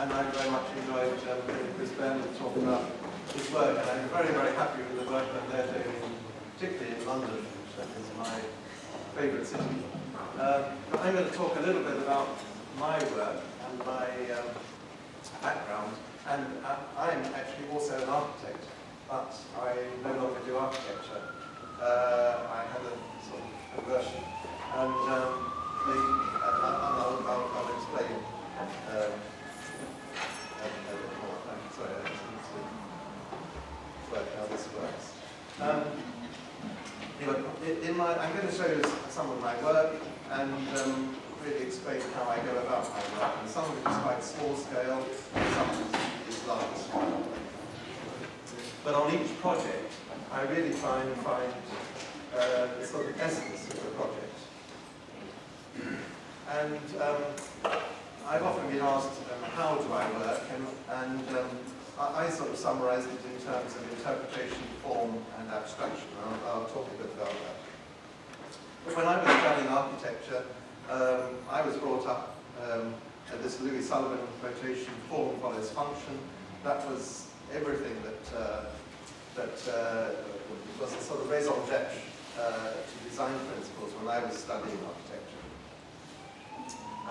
and I very much enjoyed hearing Chris Ben talk about his work, and I'm very, very happy with the work that they're doing, particularly in London, which is my favourite city. But I'm going to talk a little bit about my work and my background, and I'm actually also an architect, but I no longer do architecture. I had a sort of conversion, and I'll explain a bit more. Sorry, I just need to work how this works. Anyway, I'm going to show you some of my work and really explain how I go about my work. And some of it is quite small scale, and some of it is large scale. But on each project, I really try and find the sort of essence of the project. And I've often been asked, how do I work? And I sort of summarize it in terms of interpretation, form, and abstraction. I'll talk a bit about that. But when I was studying architecture, I was brought up at this Louis Sullivan quotation, form follows function. That was everything that was a sort of raison d'etre to design principles when I was studying architecture.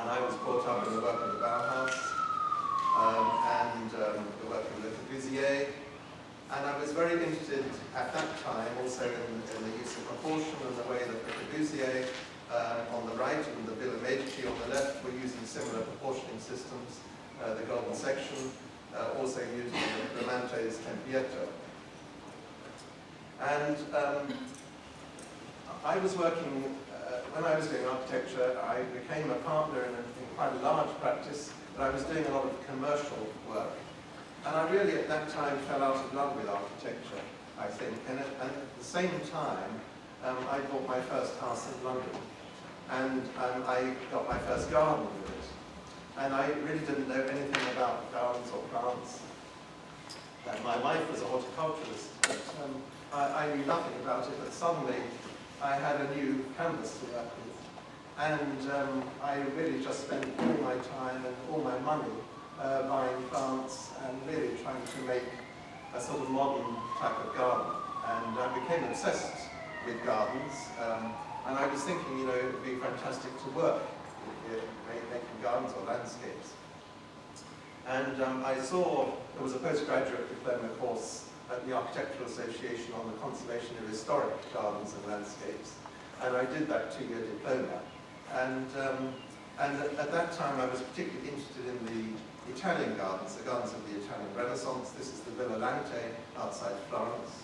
And I was brought up in the work of the Bauhaus and the work of Le Corbusier. And I was very interested at that time also in the use of proportion and the way that Le Corbusier on the right and the Villa Medici on the left were using similar proportioning systems, the golden section, also using the Ramante's Tempietto. And I was working, when I was doing architecture, I became a partner in quite a large practice, but I was doing a lot of commercial work. And I really at that time fell out of love with architecture, I think. And at the same time, I bought my first house in London. And I got my first garden with it. And I really didn't know anything about gardens or plants. And my wife was a horticulturalist, but I knew nothing about it. But suddenly, I had a new canvas to work with. And I really just spent all my time and all my money buying plants and really trying to make a sort of modern type of garden. And I became obsessed with gardens. And I was thinking, you know, it would be fantastic to work making gardens or landscapes. And I saw there was a postgraduate diploma course at the Architectural Association on the conservation of historic gardens and landscapes. And I did that 2-year diploma. And at that time I was particularly interested in the Italian gardens, the gardens of the Italian Renaissance. This is the Villa Lante outside Florence.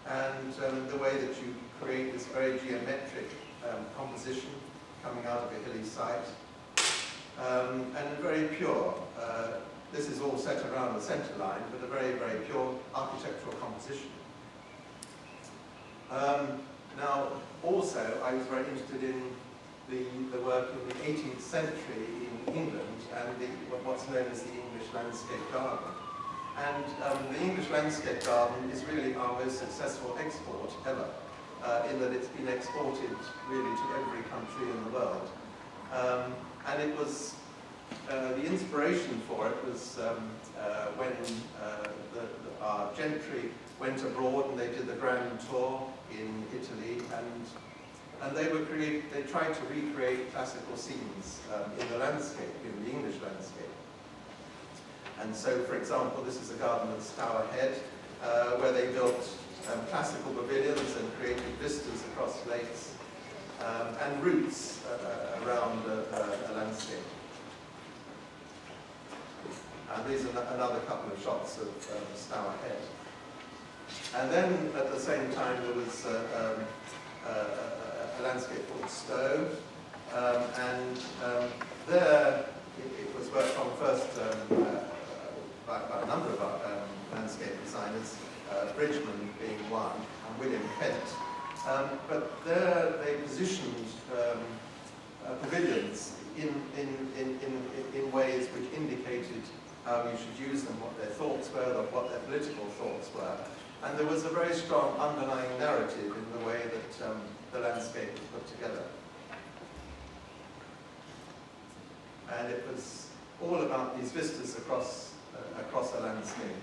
And the way that you create this very geometric composition coming out of a hilly site. And very pure. This is all set around the center line, but a very, very pure architectural composition. Now, also, I was very interested in the work in the 18th century in England and what's known as the English landscape garden. And the English landscape garden is really our most successful export ever, in that it's been exported really to every country in the world. And it was, the inspiration for it was when our gentry went abroad and they did the grand tour in Italy, and they tried to recreate classical scenes in the landscape, in the English landscape. And so, for example, this is a garden at Stour Head, where they built classical pavilions and created vistas across lakes and routes around a landscape. And these are another couple of shots of Stour Head. And then, at the same time, there was a landscape called Stowe, and there it was worked on first by a number of landscape designers, Bridgman being one, and William Kent. But there they positioned pavilions in ways which indicated how you should use them, what their thoughts were, what their political thoughts were. And there was a very strong underlying narrative in the way that the landscape was put together. And it was all about these vistas across a landscape.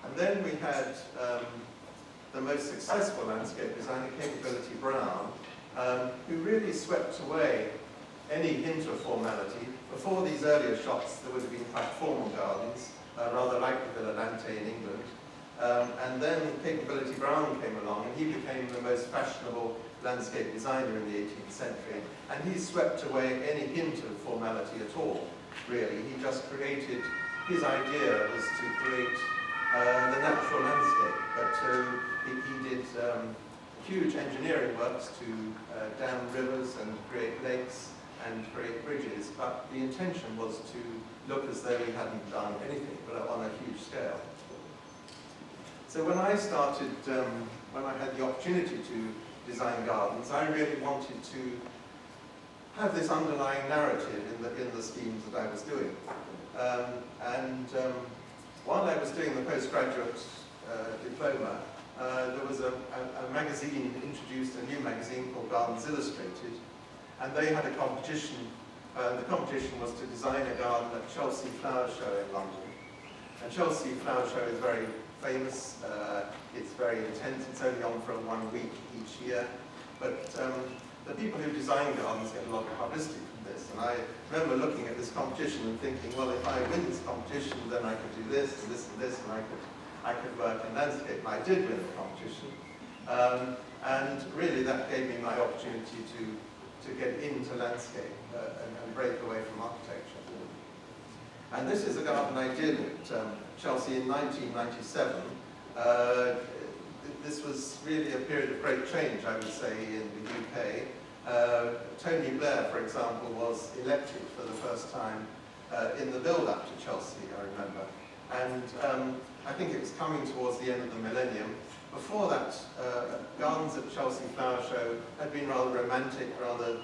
And then we had the most successful landscape designer, Capability Brown, who really swept away any hint of formality. Before these earlier shots, there would have been quite formal gardens, rather like the Villa Dante in England. And then Capability Brown came along, and he became the most fashionable landscape designer in the 18th century. And he swept away any hint of formality at all, really. He just created, his idea was to create the natural landscape, but he did huge engineering works to dam rivers and create lakes and create bridges, but the intention was to look as though he hadn't done anything, but on a huge scale. So when I started, when I had the opportunity to design gardens, I really wanted to have this underlying narrative in the schemes that I was doing. While I was doing the postgraduate diploma, there was a magazine introduced, a new magazine called Gardens Illustrated, and they had a competition. The competition was to design a garden at Chelsea Flower Show in London. And Chelsea Flower Show is very famous, it's very intense, it's only on for 1 week each year, but the people who design gardens get a lot of publicity from this, and I remember looking at this competition and thinking, well, if I win this competition, then I could do this and this and this, and I could work in landscape. And I did win the competition, and really that gave me my opportunity to get into landscape and break away from architecture. And this is a garden I did at Chelsea in 1997. This was really a period of great change, I would say, in the UK. Tony Blair, for example, was elected for the first time in the build-up to Chelsea, I remember. And I think it was coming towards the end of the millennium. Before that, gardens at Chelsea Flower Show had been rather romantic, rather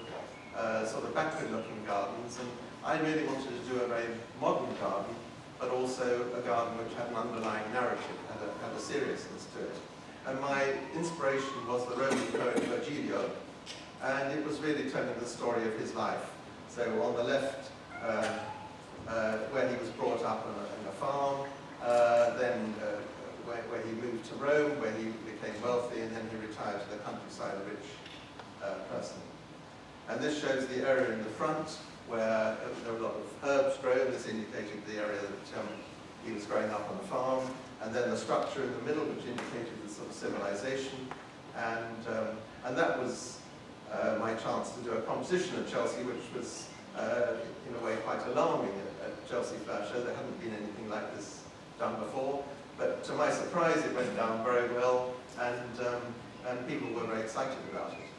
sort of backward-looking gardens, and I really wanted to do a very modern garden, but also a garden which had an underlying narrative, had a seriousness to it. And my inspiration was the Roman poet Virgilio, and it was really telling the story of his life. So on the left, where he was brought up on a farm, then where he moved to Rome, where he became wealthy, and then he retired to the countryside, a rich person. And this shows the area in the front, where there were a lot of herbs grown. This indicated the area that he was growing up on a farm. And then the structure in the middle, which indicated the sort of civilization. And that was my chance to do a composition at Chelsea, which was, in a way, quite alarming at Chelsea Flower Show. There hadn't been anything like this done before. But to my surprise, it went down very well, and people were very excited about it.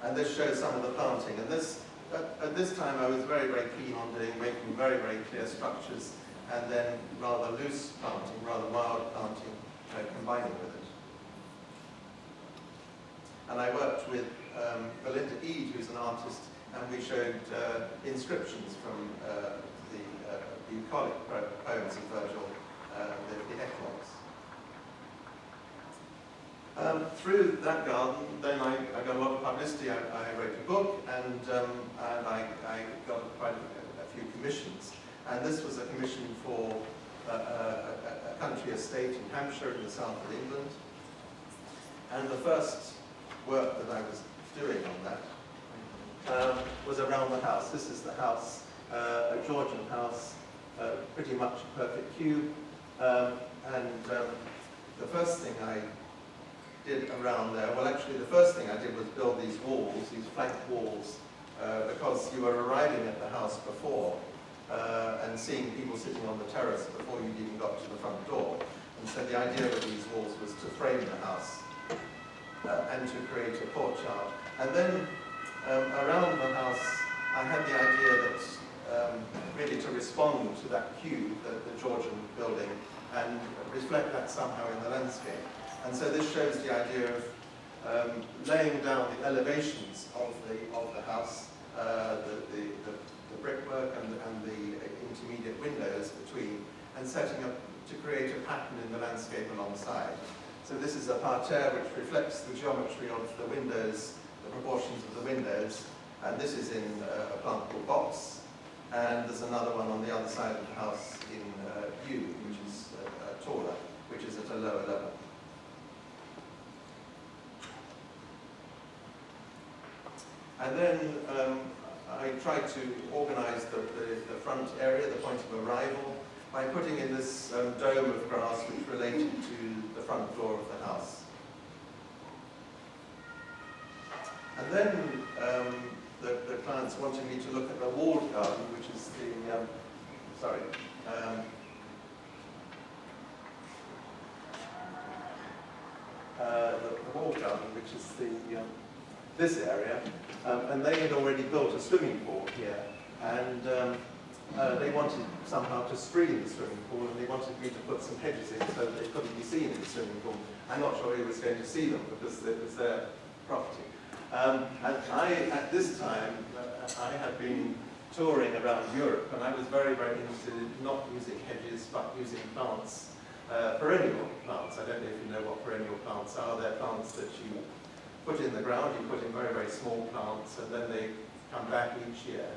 And this shows some of the planting. And at this time, I was very, very keen on making very, very clear structures, and then rather loose planting, rather wild planting, combining with it. And I worked with Belinda Eade, who's an artist, and we showed inscriptions from the bucolic poems of Virgil, the eclogues. Through that garden, then I got a lot of publicity. I wrote a book, and I got quite a few commissions. And this was a commission for a country estate in Hampshire in the south of England. And the first work that I was doing on that was around the house. This is the house, a Georgian house, pretty much a perfect cube. The first thing I did around there, well, actually the first thing I did was build these walls, these flank walls, because you were arriving at the house before and seeing people sitting on the terrace before you'd even got to the front door. And so the idea of these walls was to frame the house and to create a courtyard. And then around the house, I had the idea that really to respond to that cube, the Georgian building, and reflect that somehow in the landscape. And so this shows the idea of laying down the elevations of the house, the brickwork and the intermediate windows between, and setting up to create a pattern in the landscape alongside. So this is a parterre which reflects the geometry of the windows, the proportions of the windows. And this is in a plant called box. And there's another one on the other side of the house in view, which is taller, which is at a lower level. And then I tried to organize the front area, the point of arrival, by putting in this dome of grass which related to the front door of the house. And then the clients wanted me to look at the walled garden, which is the, the walled garden, which is the this area, and they had already built a swimming pool here, and they wanted somehow to screen the swimming pool, and they wanted me to put some hedges in so that they couldn't be seen in the swimming pool. I'm not sure he was going to see them because it was their property. And at this time, I had been touring around Europe, and I was very, very interested in not using hedges, but using plants, perennial plants. I don't know if you know what perennial plants are. They're plants that you put in the ground, you put in very, very small plants, and then they come back each year.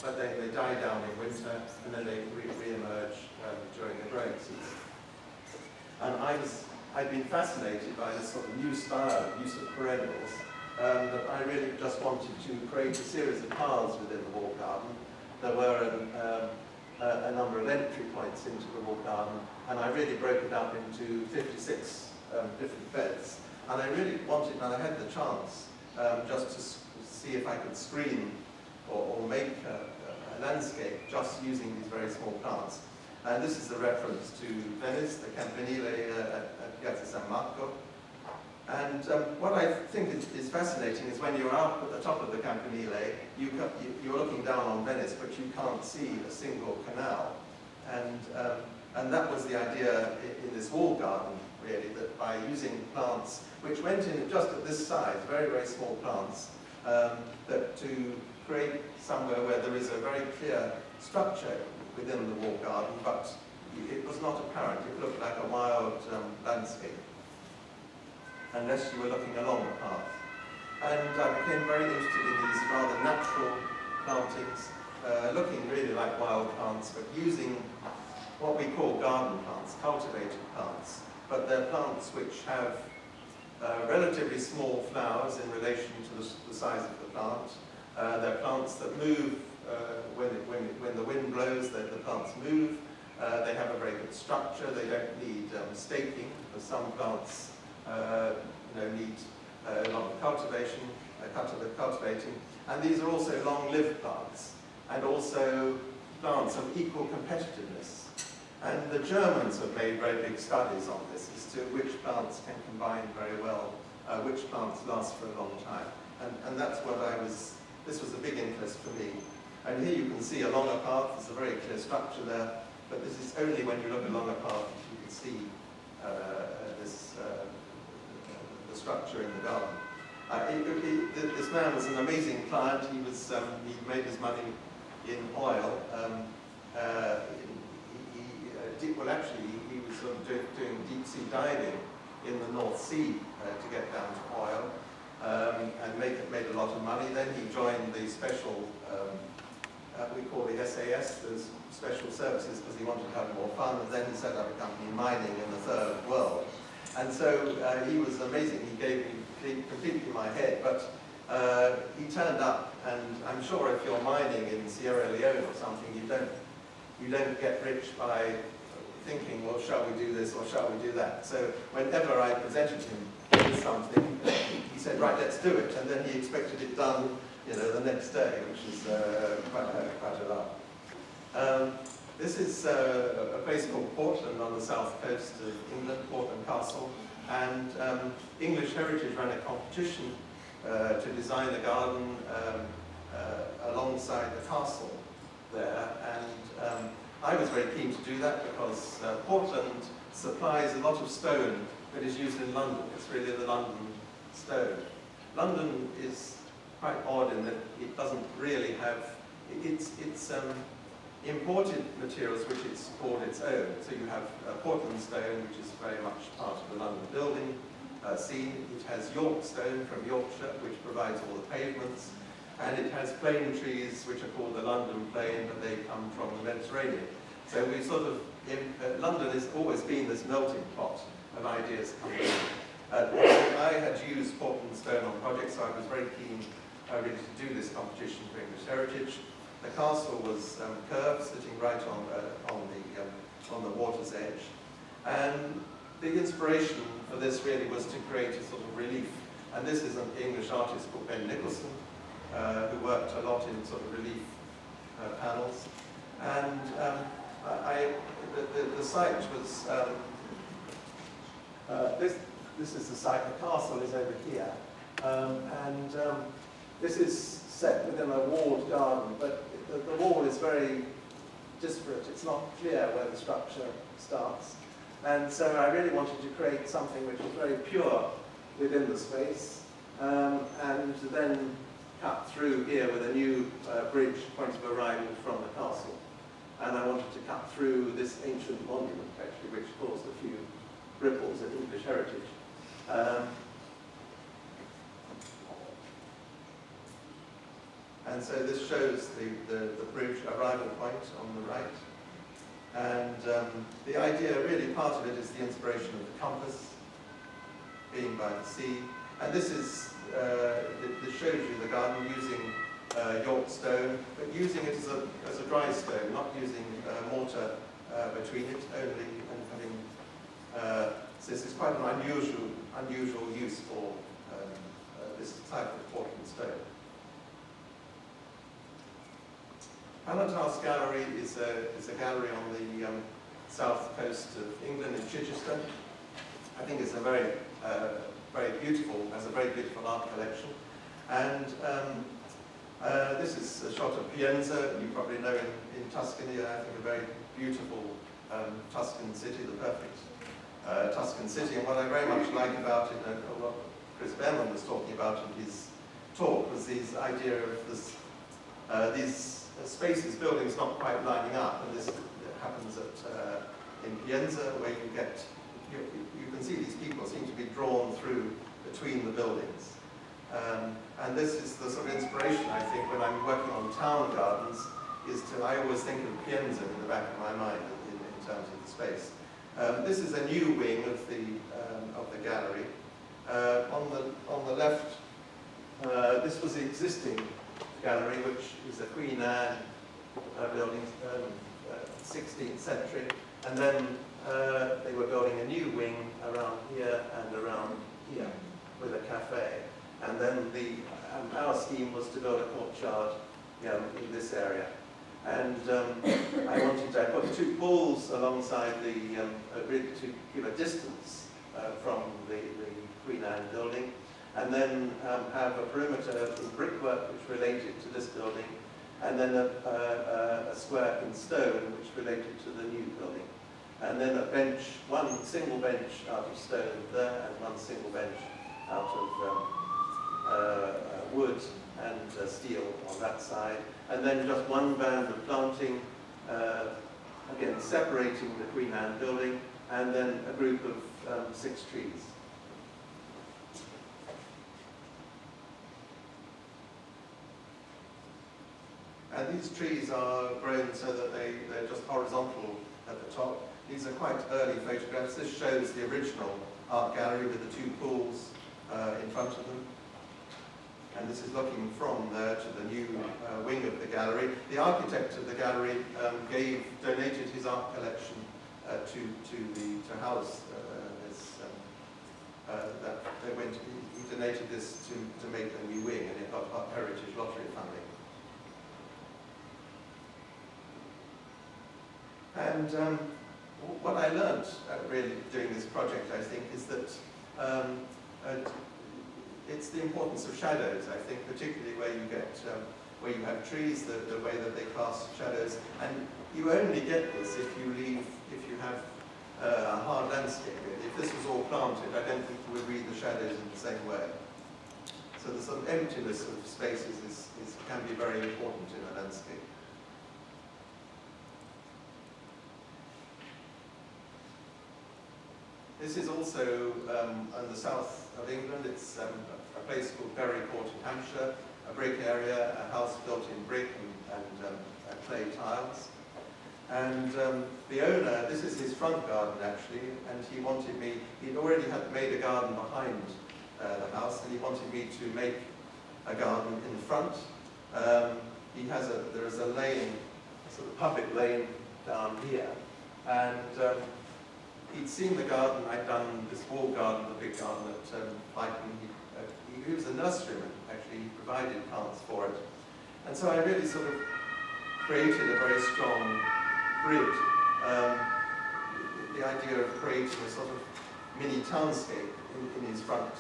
But they die down in winter, and then they re-emerge during the growing season. And I'd been fascinated by this sort of new style of use of perennials, that I really just wanted to create a series of paths within the walled garden. There were a number of entry points into the walled garden, and I really broke it up into 56 different beds. And I really wanted, and I had the chance, just to see if I could screen or make a landscape just using these very small plants. And this is a reference to Venice, the Campanile at Piazza San Marco. And what I think is fascinating is when you're up at the top of the Campanile, you're looking down on Venice, but you can't see a single canal. And that was the idea in this walled garden, really, that by using plants, which went in just at this size, very, very small plants, that to create somewhere where there is a very clear structure within the walled garden, but it was not apparent. It looked like a wild landscape, unless you were looking along the path. And I became very interested in these rather natural plantings, looking really like wild plants, but using what we call garden plants, cultivated plants. But they're plants which have relatively small flowers in relation to the size of the plant. They're plants that move when the wind blows, the plants move. They have a very good structure. They don't need staking, because some plants need a lot of cultivation, cultivating. And these are also long-lived plants, and also plants of equal competitiveness. And the Germans have made very big studies on this as to which plants can combine very well, which plants last for a long time. And that's what this was a big interest for me. And here you can see along a path, there's a very clear structure there, but this is only when you look along a path that you can see the structure in the garden. This man was an amazing client. He made his money in oil. He was sort of doing deep sea diving in the North Sea to get down to oil, and made a lot of money. Then he joined the special, we call the SAS, the special services, because he wanted to have more fun. And then he set up a company mining in the third world. And so he was amazing. He gave me completely my head. But he turned up, and I'm sure if you're mining in Sierra Leone or something, you don't get rich by thinking, well, shall we do this or shall we do that? So whenever I presented him with something, he said, right, let's do it. And then he expected it done, the next day, which is quite a lot. This is a place called Portland on the south coast of England, Portland Castle. And English Heritage ran a competition to design a garden alongside the castle there. And I was very keen to do that because Portland supplies a lot of stone that is used in London. It's really the London stone. London is quite odd in that it doesn't really have, imported materials which it's called its own. So you have Portland stone, which is very much part of the London building scene. It has York stone from Yorkshire, which provides all the pavements. And it has plane trees, which are called the London plane, but they come from the Mediterranean. So we sort of, London has always been this melting pot of ideas coming in. I had used Portland stone on projects, so I was very keen really to do this competition for English heritage. The castle was curved, sitting right on the water's edge. And the inspiration for this really was to create a sort of relief. And this is an English artist called Ben Nicholson, who worked a lot in sort of relief panels. And the site was, this is the site, the castle is over here. This is set within a walled garden, but the wall is very disparate. It's not clear where the structure starts. And so I really wanted to create something which was very pure within the space, and then cut through here with a new bridge, point of arrival from the castle. And I wanted to cut through this ancient monument, actually, which caused a few ripples in English heritage. And so this shows the bridge arrival point on the right. And the idea, really, part of it is the inspiration of the compass, being by the sea. And this is, this shows you the garden using York stone, but using it as a dry stone, not using mortar between it only, and having, so this is quite an unusual use for this type of Portland stone. Pennant House Gallery is a gallery on the south coast of England in Chichester. I think it's a very beautiful art collection. And this is a shot of Pienza, you probably know in Tuscany, I think a very beautiful Tuscan city, the perfect Tuscan city. And what I very much like about it, and what Chris Behrman was talking about in his talk, was this idea of this, these spaces, buildings not quite lining up, and this happens in Pienza, where you get, you can see these people seem to be drawn through between the buildings. And this is the sort of inspiration, I think, when I'm working on town gardens, is to, I always think of Pienza in the back of my mind in terms of the space. This is a new wing of the gallery. On the left, this was the existing gallery, which is a Queen Anne building, 16th century, and then they were building a new wing around here and around here with a cafe, and then our scheme was to build a courtyard in this area, and I put two pools alongside the grid to give a distance from the Queen Anne building, and then have a perimeter of brickwork which related to this building, and then a square in stone which related to the new building. And then a bench, one single bench out of stone there, and one single bench out of wood and steel on that side. And then just one band of planting, again separating the Queen Anne building, and then a group of 6 trees. And these trees are grown so that they're just horizontal at the top. These are quite early photographs. This shows the original art gallery with the 2 pools in front of them. And this is looking from there to the new wing of the gallery. The architect of the gallery donated his art collection to house this. He donated this to make a new wing, and it got Heritage Lottery funding. And what I learned really doing this project, I think, is that it's the importance of shadows. I think particularly where you get where you have trees, the way that they cast shadows, and you only get this if you have a hard landscape. If this was all planted, I don't think you would read the shadows in the same way. So the sort of emptiness of spaces can be very important in a landscape. This is also in the south of England. It's a place called Bury Court in Hampshire, a brick area, a house built in brick and clay tiles. And the owner, this is his front garden actually, and he wanted me, he'd already made a garden behind the house, and he wanted me to make a garden in front. There is a lane, a sort of public lane down here, and he'd seen the garden. I'd done this wall garden, the big garden at Brighton. He was a nurseryman, actually. He provided plants for it. And so I really sort of created a very strong grid. The idea of creating a sort of mini townscape in his front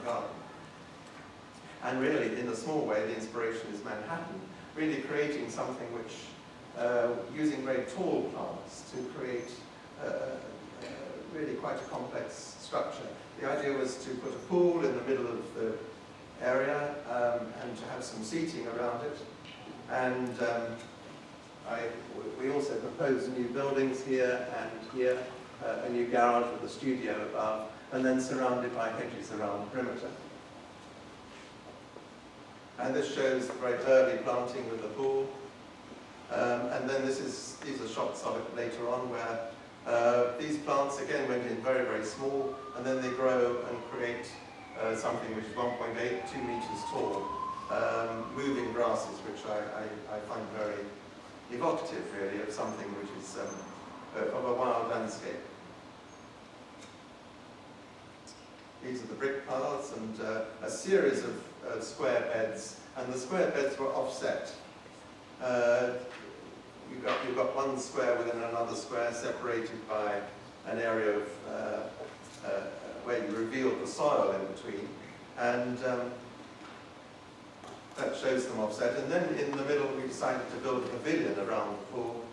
garden. And really, in a small way, the inspiration is Manhattan, really creating something which, using very tall plants to create really quite a complex structure. The idea was to put a pool in the middle of the area and to have some seating around it. And we also proposed new buildings here and here, a new garage with a studio above, and then surrounded by hedges around the perimeter. And this shows the very early planting with the pool. And then these are shots of it later on where these plants again went in very, very small, and then they grow and create something which is 1.8, 2 meters tall, moving grasses, which I find very evocative really of something which is of a wild landscape. These are the brick paths and a series of square beds, and the square beds were offset. You've got one square within another square, separated by an area of where you reveal the soil in between, and that shows them offset. And then in the middle, we decided to build a pavilion around the pool,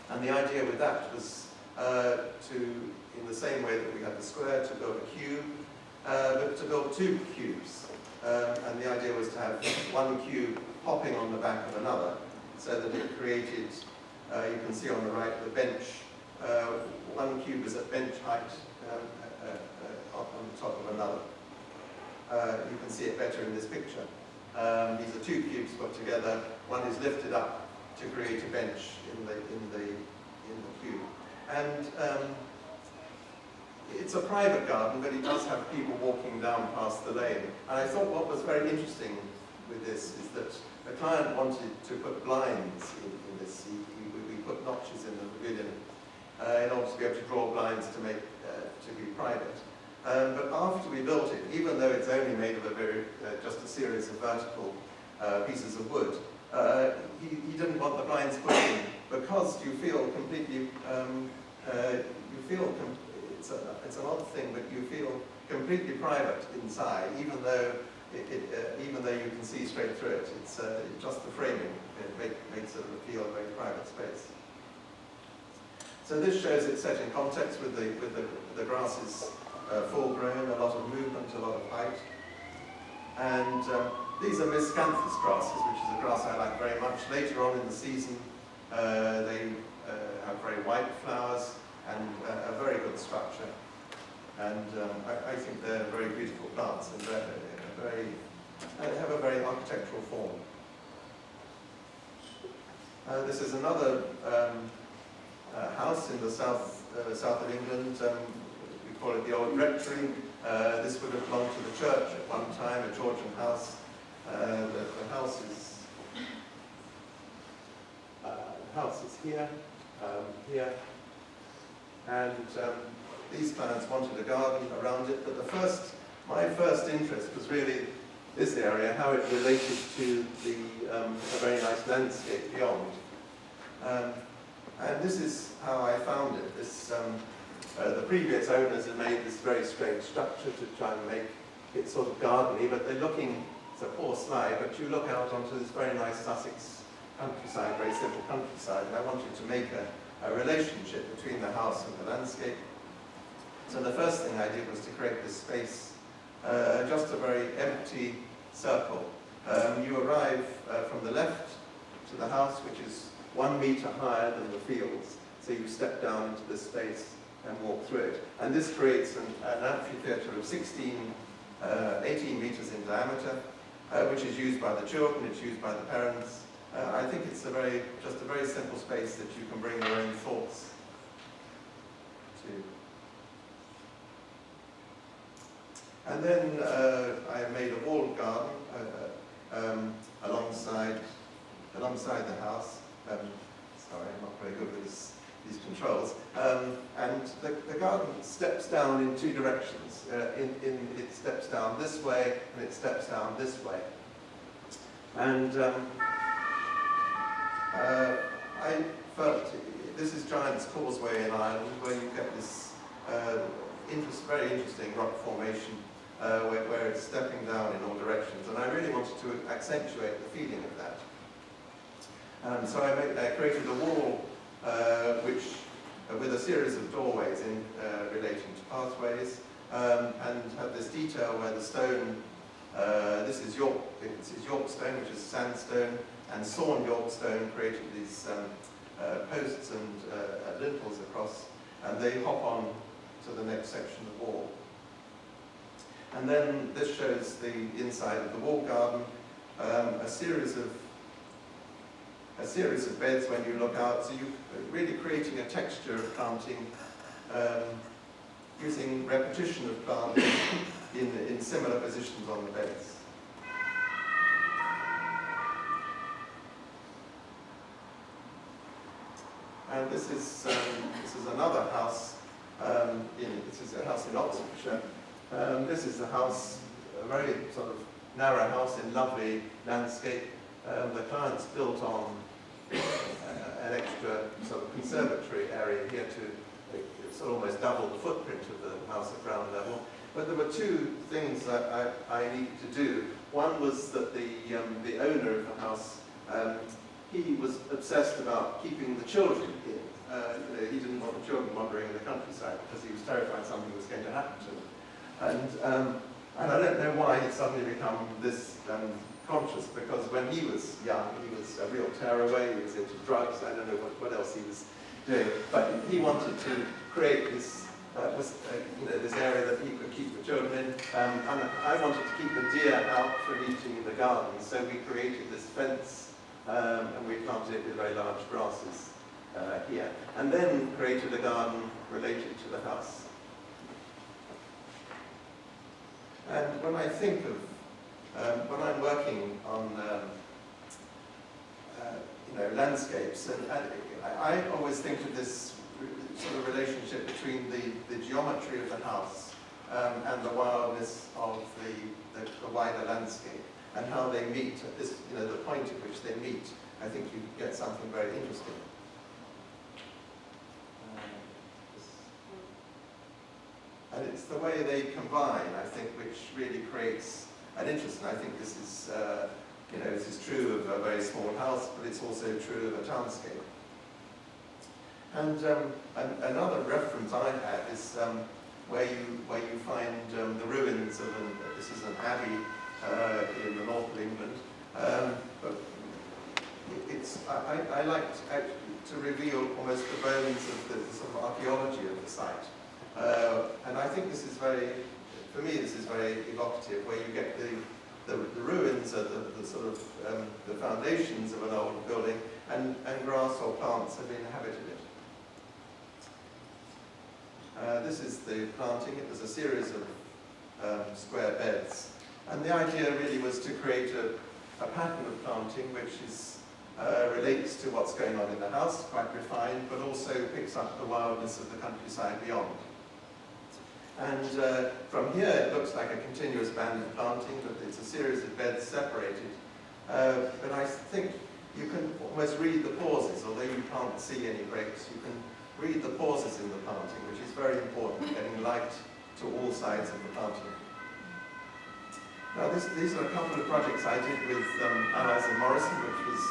and the idea with that was in the same way that we had the square, to build a cube, but to build 2 cubes. And the idea was to have one cube hopping on the back of another, so that it created, you can see on the right, the bench. One cube is at bench height on the top of another. You can see it better in this picture. These are 2 cubes put together. One is lifted up to create a bench in the cube. And it's a private garden, but it does have people walking down past the lane. And I thought what was very interesting with this is that the client wanted to put blinds in this. We put notches in the pavilion in order to be able to draw blinds to make to be private. But after we built it, even though it's only made of just a series of vertical pieces of wood, he didn't want the blinds put in because you feel completely. It's an odd thing, but you feel completely private inside, even though you can see straight through it. It's just the framing. It makes it feel a very private space. So this shows it set in context with the grasses full grown, a lot of movement, a lot of height. And these are miscanthus grasses, which is a grass I like very much. Later on in the season, they have very white flowers and a very good structure. And I think they're very beautiful plants, and they have a very architectural form. This is another house in the south of England. We call it the Old Rectory. This would have belonged to the church at one time, a Georgian house. The house is here, here. And these clients wanted a garden around it, but my first interest was really this area, how it related to a very nice landscape beyond. And this is how I found it. The previous owners had made this very strange structure to try and make it sort of gardeny, but it's a poor slide, but you look out onto this very nice Sussex countryside, very simple countryside, and I wanted to make a relationship between the house and the landscape. So the first thing I did was to create this space, just a very empty circle. You arrive from the left to the house, which is 1 meter higher than the fields. So you step down into this space, and walk through it. And this creates an amphitheatre of 18 meters in diameter, which is used by the children, it's used by the parents. I think it's just a very simple space that you can bring your own thoughts to. And then I made a walled garden alongside the house. Sorry, I'm not very good with these controls. And the garden steps down in two directions. It steps down this way and it steps down this way. And I felt this is Giant's Causeway in Ireland, where you get this very interesting rock formation where it's stepping down in all directions. And I really wanted to accentuate the feeling of that. So I created a wall with a series of doorways relating to pathways, and have this detail where the stone, this is York stone, which is sandstone, and sawn York stone created these posts and lintels across, and they hop on to the next section of wall. And then this shows the inside of the wall garden, a series of beds when you look out, so you're really creating a texture of planting, using repetition of planting in similar positions on the beds. And this is another house. This is a house in Oxfordshire. This is a house, a very sort of narrow house in lovely landscape. The client's built on an extra sort of conservatory area here to sort of almost double the footprint of the house at ground level. But there were two things that I needed to do. One was that the owner of the house, he was obsessed about keeping the children in. He didn't want the children wandering in the countryside because he was terrified something was going to happen to them. And I don't know why he'd suddenly become this conscious, because when he was young, he was a real tearaway, he was into drugs, I don't know what else he was doing, but he wanted to create this this area that he could keep the children in, and I wanted to keep the deer out from eating the garden, so we created this fence, and we planted it with very large grasses here, and then created a garden related to the house. And when I think of when I'm working on landscapes, and I always think of this sort of relationship between the geometry of the house and the wildness of the wider landscape, and how they meet at this, the point at which they meet. I think you get something very interesting. And it's the way they combine, I think, which really creates an interest. And I think this is, this is true of a very small house, but it's also true of a townscape. And another reference I have is where you find the ruins of this is an abbey in the north of England. But I like to reveal almost the bones of the sort of archaeology of the site. And I think this is for me, this is very evocative, where you get the ruins of the sort of the foundations of an old building, and grass or plants have inhabited it. This is the planting. It was a series of square beds, and the idea really was to create a pattern of planting which is relates to what's going on in the house, quite refined, but also picks up the wildness of the countryside beyond. And from here it looks like a continuous band of planting, but it's a series of beds separated. But I think you can almost read the pauses, although you can't see any breaks. You can read the pauses in the planting, which is very important, getting light to all sides of the planting. Now these are a couple of projects I did with Allies and Morrison, which was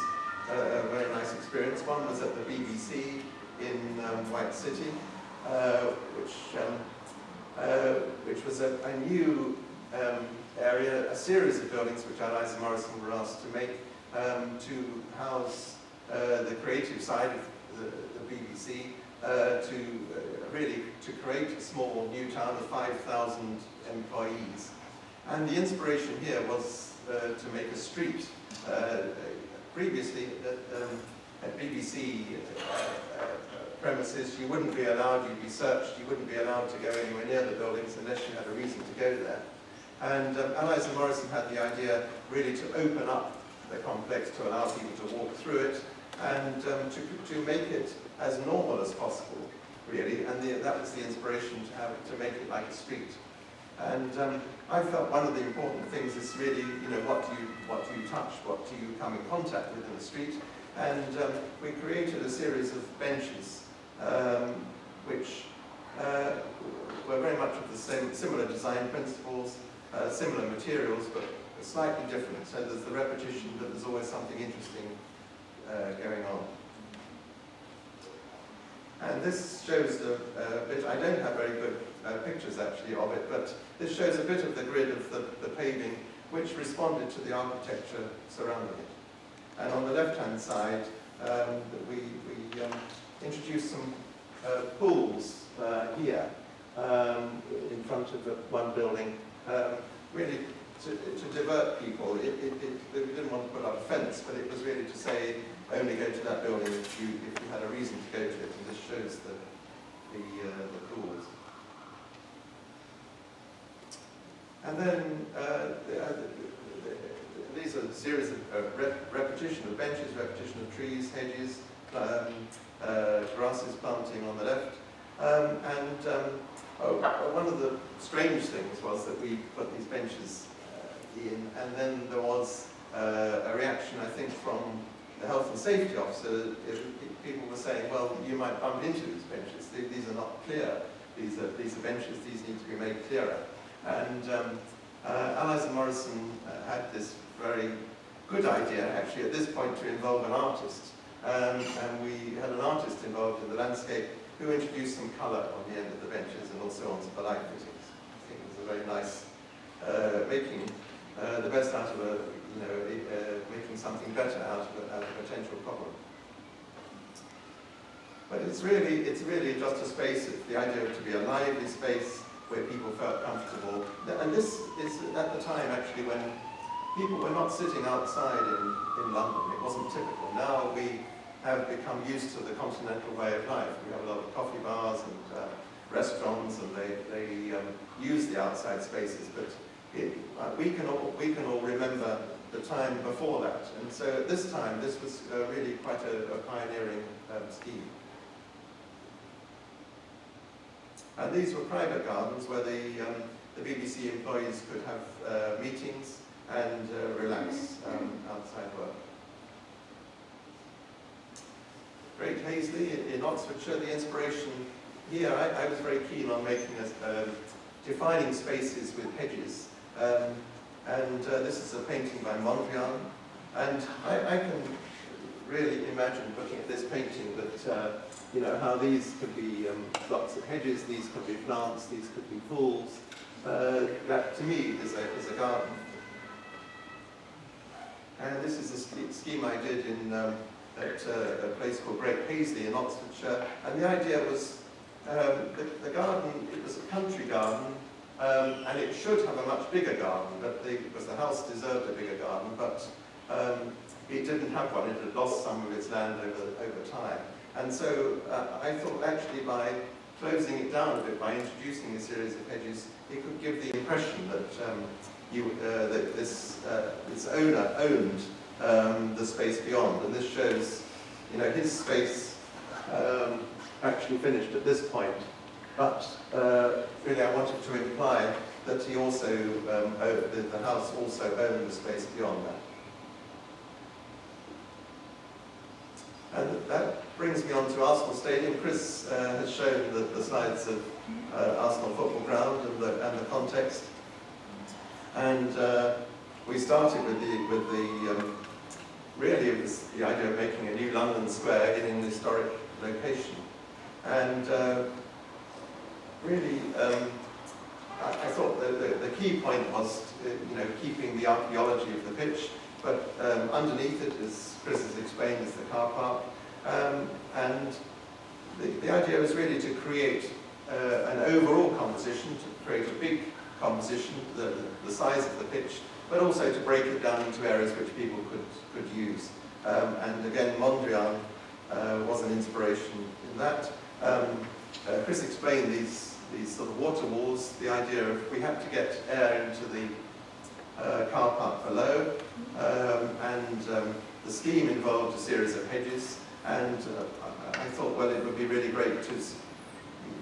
a very nice experience. One was at the BBC in White City, which was a new area, a series of buildings which Allies and Morrison were asked to make to house the creative side of the BBC, to really to create a small new town of 5,000 employees. And the inspiration here was to make a street. Previously, at BBC premises, you wouldn't be allowed, you'd be searched, you wouldn't be allowed to go anywhere near the buildings unless you had a reason to go there. And Allies and Morrison had the idea really to open up the complex to allow people to walk through it and to make it as normal as possible, really. And that was the inspiration to make it like a street. And I felt one of the important things is really, what do you touch, what do you come in contact with in the street? And we created a series of benches, which were very much of the same, similar design principles, similar materials, but slightly different. So there's the repetition, but there's always something interesting going on. And this shows a bit, I don't have very good pictures actually of it, but this shows a bit of the grid of the paving which responded to the architecture surrounding it. And on the left-hand side, we introduced some pools here in front of one building, really to divert people. We didn't want to put up a fence, but it was really to say, only go to that building if you had a reason to go to it, and this shows the pools. And then these are a series of repetition of benches, repetition of trees, hedges, grasses planting on the left. One of the strange things was that we put these benches in, and then there was a reaction, I think, from the health and safety officer. People were saying, well, you might bump into these benches. These are not clear. These are benches. These need to be made clearer. And Allies and Morrison had this very good idea, actually, at this point, to involve an artist. And we had an artist involved in the landscape who introduced some colour on the end of the benches and also on some light fittings. I think it was a very nice making the best out of making something better out of a potential problem. But it's really just a space. It's the idea to be a lively space where people felt comfortable. And this is at the time actually when people were not sitting outside in London. It wasn't typical. Now we have become used to the continental way of life. We have a lot of coffee bars and restaurants, and they use the outside spaces. But we can all remember the time before that. And so at this time, this was really quite a pioneering scheme. And these were private gardens where the BBC employees could have meetings and relax outside work. Great Hazley in Oxfordshire, the inspiration here, I was very keen on making defining spaces with hedges. This is a painting by Mondrian. And I can really imagine looking at this painting that how these could be lots of hedges, these could be plants, these could be pools. That to me is a garden. And this is a scheme I did at a place called Great Hazley in Oxfordshire. And the idea was the garden, it was a country garden, and it should have a much bigger garden, because the house deserved a bigger garden, but it didn't have one. It had lost some of its land over time. And so I thought actually by closing it down a bit, by introducing a series of hedges, it could give the impression that that this owner owned the space beyond. And this shows, his space actually finished at this point. But really I wanted to imply that he also, the house also owned the space beyond that. And that brings me on to Arsenal Stadium. Chris has shown the slides of Arsenal football ground and the context. And we started with really it was the idea of making a new London square in an historic location. And really, I thought the key point was, keeping the archaeology of the pitch, but underneath it, as Chris has explained, is the car park. And the idea was really to create an overall composition, to create a big composition, the size of the pitch, but also to break it down into areas which people could use. And again, Mondrian was an inspiration in that. Chris explained these sort of water walls, the idea of we had to get air into the car park below, and the scheme involved a series of hedges, and I thought, well, it would be really great to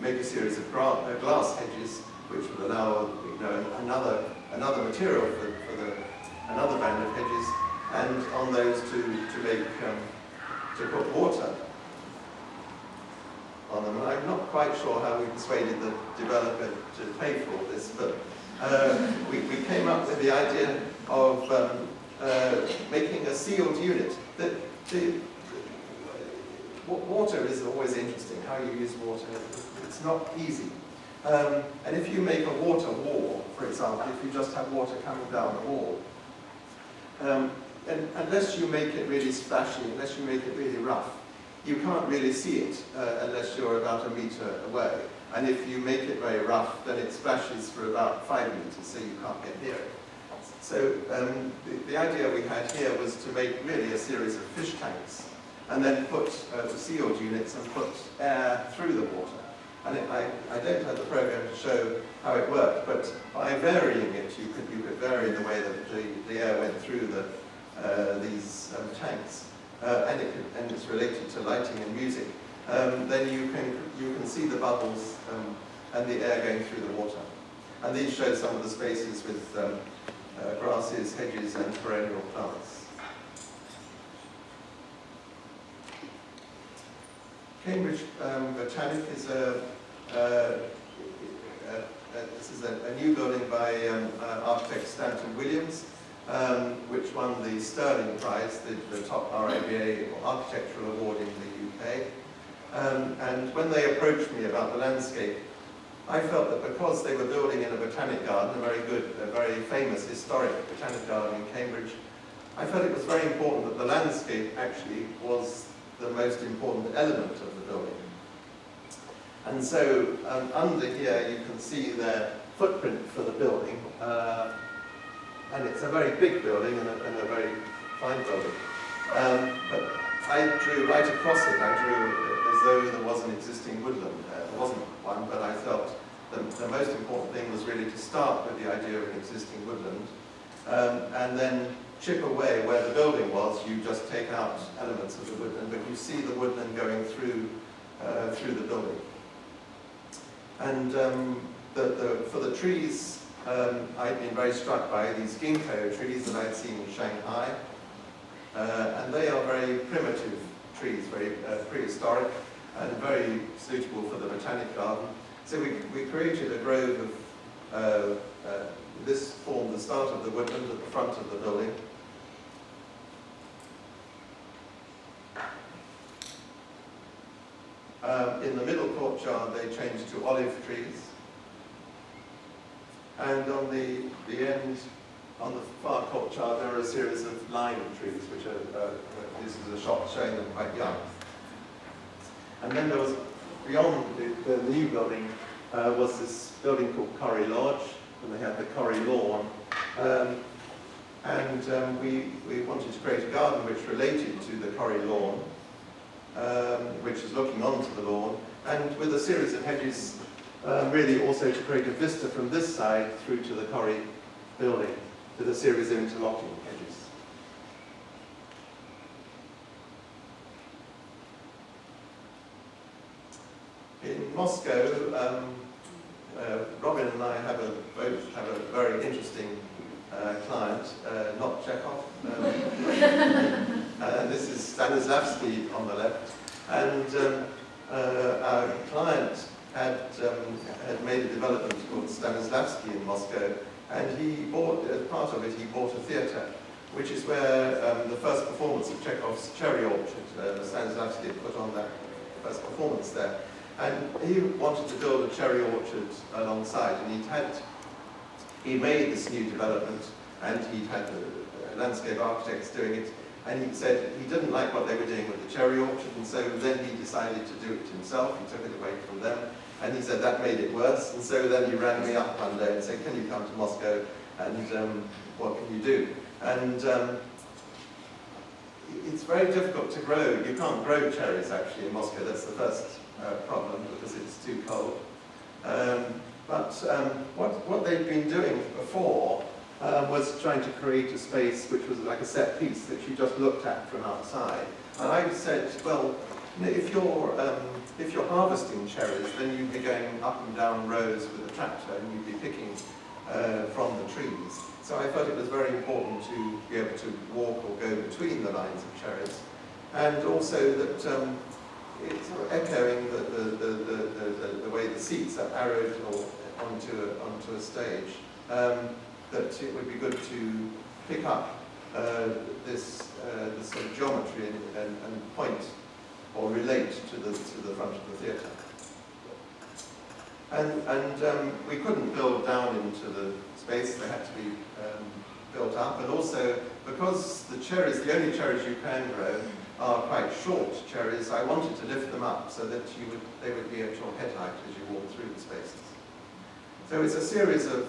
make a series of glass hedges, which would allow, you know, another material for another band of hedges, and on those to put water on them. And I'm not quite sure how we persuaded the developer to pay for all this, but we came up with the idea of making a sealed unit. Water is always interesting, how you use water. It's not easy. And if you make a water wall, for example, if you just have water coming down the wall, and unless you make it really splashy, unless you make it really rough, you can't really see it unless you're about 1 meter away. And if you make it very rough, then it splashes for about 5 meters, so you can't get near it. So the idea we had here was to make really a series of fish tanks, and then put the sealed units and put air through the water. And I don't have the program to show how it worked, but by varying it, you could vary the way that the air went through these tanks, and it's related to lighting and music. Then you can see the bubbles and the air going through the water. And these show some of the spaces with grasses, hedges, and perennial plants. Cambridge Botanic is this is a new building by architect Stanton Williams, which won the Stirling Prize, the top RIBA architectural award in the UK. And when they approached me about the landscape, I felt that because they were building in a botanic garden, a very famous historic botanic garden in Cambridge, I felt it was very important that the landscape actually was the most important element of the building. And so under here you can see their footprint for the building, and it's a very big building and a very fine building. But I drew right across it, I drew as though there was an existing woodland there. There wasn't one, but I felt the most important thing was really to start with the idea of an existing woodland, and then chip away where the building was. You just take out elements of the woodland, but you see the woodland going through the building. And for the trees, I'd been very struck by these ginkgo trees that I'd seen in Shanghai, and they are very primitive trees, very prehistoric, and very suitable for the botanic garden. So we created a grove of, this formed the start of the woodland at the front of the building. In the middle courtyard they changed to olive trees. And on the end, on the far courtyard, there are a series of lime trees, which are, this is a shot showing them quite young. And then there was, beyond the new building, was this building called Corrie Lodge, and they had the Corrie Lawn. We wanted to create a garden which related to the Corrie Lawn, which is looking onto the lawn, and with a series of hedges, really also to create a vista from this side through to the Corrie building, with a series of interlocking hedges. In Moscow, Robin and I both have a very interesting client, not Chekhov. This is Stanislavski on the left, and our client had made a development called Stanislavski in Moscow, and he bought, as part of it, he bought a theatre, which is where the first performance of Chekhov's Cherry Orchard, Stanislavski had put on that first performance there. And he wanted to build a cherry orchard alongside, and he made this new development, and he'd had the landscape architects doing it, And he said he didn't like what they were doing with the cherry orchard, and so then he decided to do it himself. He took it away from them, and he said that made it worse. And so then he rang me up one day and said, "Can you come to Moscow, and what can you do?" And it's very difficult to grow. You can't grow cherries actually in Moscow. That's the first problem, because it's too cold. But what they'd been doing before was trying to create a space which was like a set piece that you just looked at from outside. And I said, well, if you're harvesting cherries, then you'd be going up and down rows with a tractor, and you'd be picking from the trees. So I thought it was very important to be able to walk or go between the lines of cherries, and also that it's sort of echoing the way the seats are arrowed or onto a stage. That it would be good to pick up this sort of geometry and point or relate to the front of the theatre. And we couldn't build down into the space; they had to be built up. And also, because the cherries, the only cherries you can grow, are quite short cherries, I wanted to lift them up so that they would be at your head height as you walk through the spaces. So it's a series of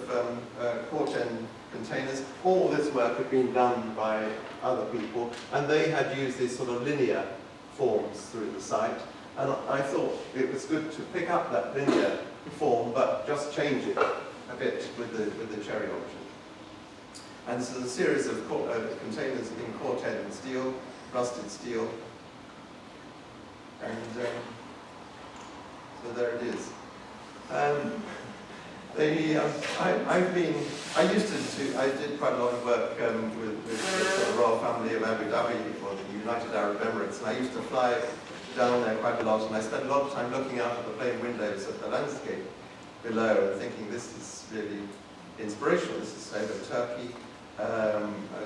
quart-end containers. All this work had been done by other people, and they had used these sort of linear forms through the site. And I thought it was good to pick up that linear form, but just change it a bit with the cherry orchard. And so the series of containers in quart-end steel, rusted steel, and so there it is. I did quite a lot of work with the royal family of Abu Dhabi, or the United Arab Emirates, and I used to fly down there quite a lot, and I spent a lot of time looking out of the plane windows at the landscape below and thinking, this is really inspirational. This is over Turkey.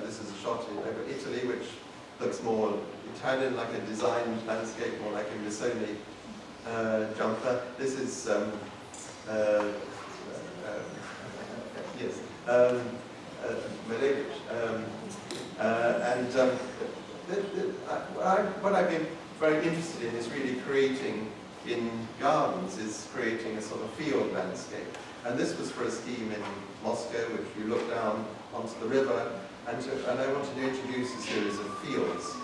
This is a shot over Italy, which looks more Italian, like a designed landscape, more like a Missoni jumper. This is Malevich. What I've been very interested in is really creating, in gardens, is creating a sort of field landscape. And this was for a scheme in Moscow, which you look down onto the river, and I wanted to introduce a series of fields.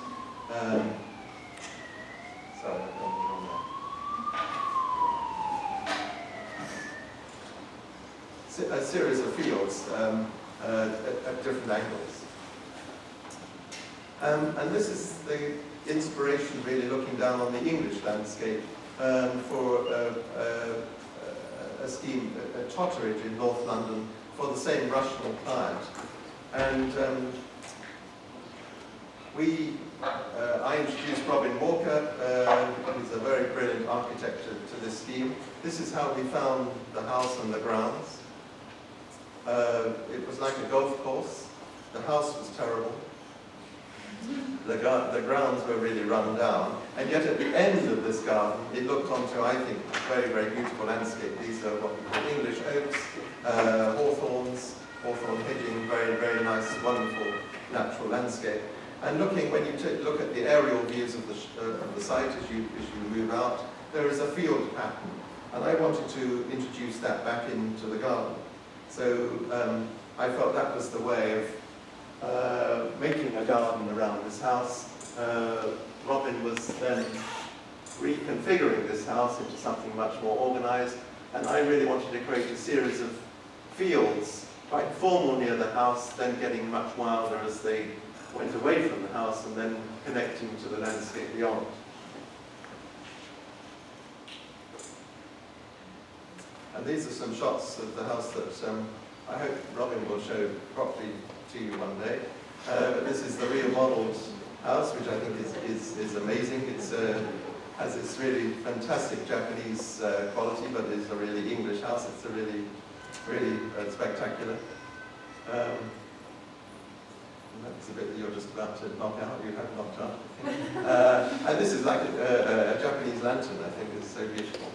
Sorry, I've gone wrong there. A series of fields at different angles. And this is the inspiration, really, looking down on the English landscape for a scheme at Totteridge in North London for the same Russian client. And I introduced Robin Walker, who's a very brilliant architect, to this scheme. This is how we found the house and the grounds. It was like a golf course. The house was terrible. The grounds were really run down, and yet at the end of this garden, it looked onto, I think, a very, very beautiful landscape. These are what we call English oaks, hawthorns, hawthorn hedging, very, very nice, wonderful natural landscape. And when you look at the aerial views of the site as you move out, there is a field pattern, and I wanted to introduce that back into the garden. So I felt that was the way of making a garden around this house. Robin was then reconfiguring this house into something much more organized, and I really wanted to create a series of fields, quite formal near the house, then getting much wilder as they went away from the house, and then connecting to the landscape beyond. And these are some shots of the house that I hope Robin will show properly to you one day. But this is the real modelled house, which I think is amazing. It has this really fantastic Japanese quality, but it's a really English house. It's a really, really spectacular. That's a bit that you're just about to knock out. You have knocked out. And this is like a Japanese lantern, I think. It's so beautiful.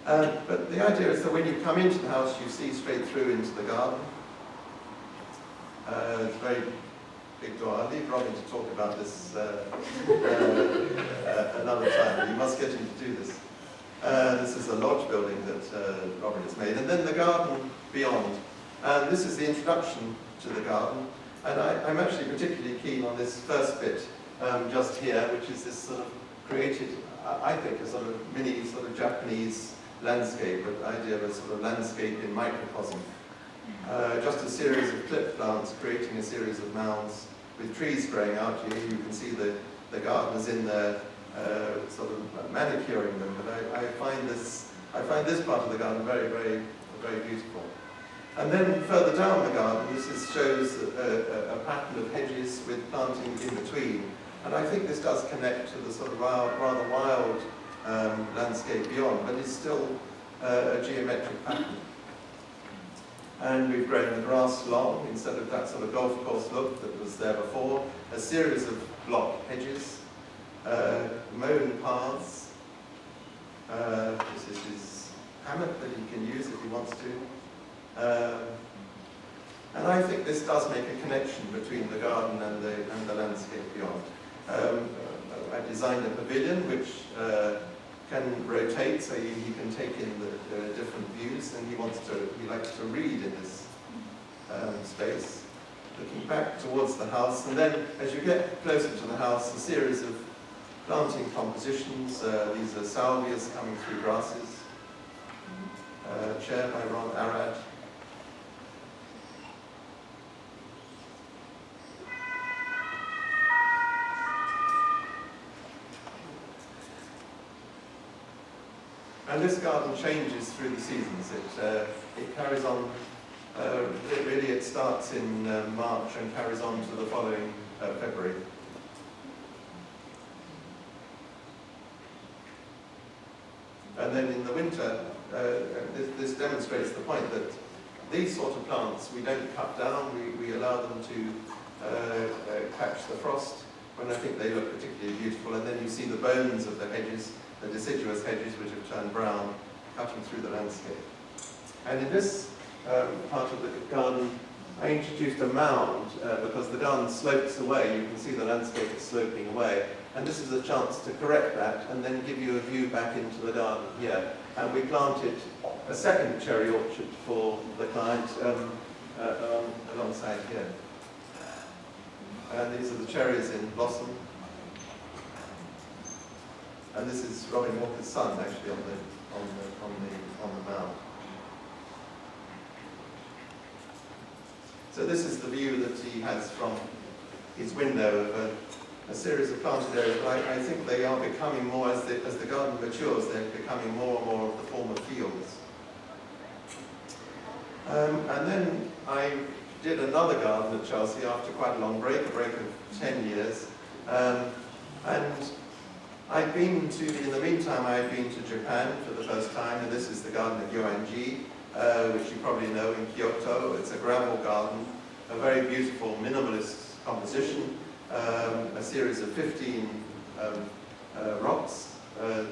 But the idea is that when you come into the house, you see straight through into the garden. It's a very big door. I'll leave Robin to talk about this another time. You must get him to do this. This is a lodge building that Robin has made. And then the garden beyond. And this is the introduction to the garden. And I'm actually particularly keen on this first bit just here, which is this sort of created, I think, a sort of mini sort of Japanese landscape, the idea of a sort of landscape in microcosm. Just a series of clip plants creating a series of mounds with trees growing out. You can see the gardeners in there sort of manicuring them, but I find this part of the garden very, very, very beautiful. And then further down the garden, this shows a pattern of hedges with planting in between. And I think this does connect to the sort of rather wild landscape beyond, but it's still a geometric pattern. And we've grown the grass long, instead of that sort of golf course look that was there before, a series of block hedges, mown paths. This is his hammock that he can use if he wants to. And I think this does make a connection between the garden and the landscape beyond. I designed a pavilion which can rotate, so he can take in the different views, and he likes to read in this space, looking back towards the house. And then, as you get closer to the house, a series of planting compositions. These are salvias coming through grasses, chaired by Ron Arad. And this garden changes through the seasons. It carries on, it starts in March and carries on to the following February. And then in the winter, this demonstrates the point that these sort of plants we don't cut down, we allow them to catch the frost, when I think they look particularly beautiful. And then you see the bones of the hedges, the deciduous hedges which have turned brown, cutting through the landscape. And in this part of the garden, I introduced a mound because the garden slopes away. You can see the landscape is sloping away. And this is a chance to correct that and then give you a view back into the garden here. And we planted a second cherry orchard for the client alongside here. And these are the cherries in blossom. And this is Robin Walker's son, actually, on the mound. So this is the view that he has from his window of a series of planted areas. But I think they are becoming more, as the garden matures, they're becoming more and more of the form of fields. And then I did another garden at Chelsea after quite a long break, a break of 10 years. And in the meantime, I had been to Japan for the first time, and this is the garden at Yoanji, which you probably know, in Kyoto. It's a gravel garden, a very beautiful minimalist composition, a series of 15 rocks, and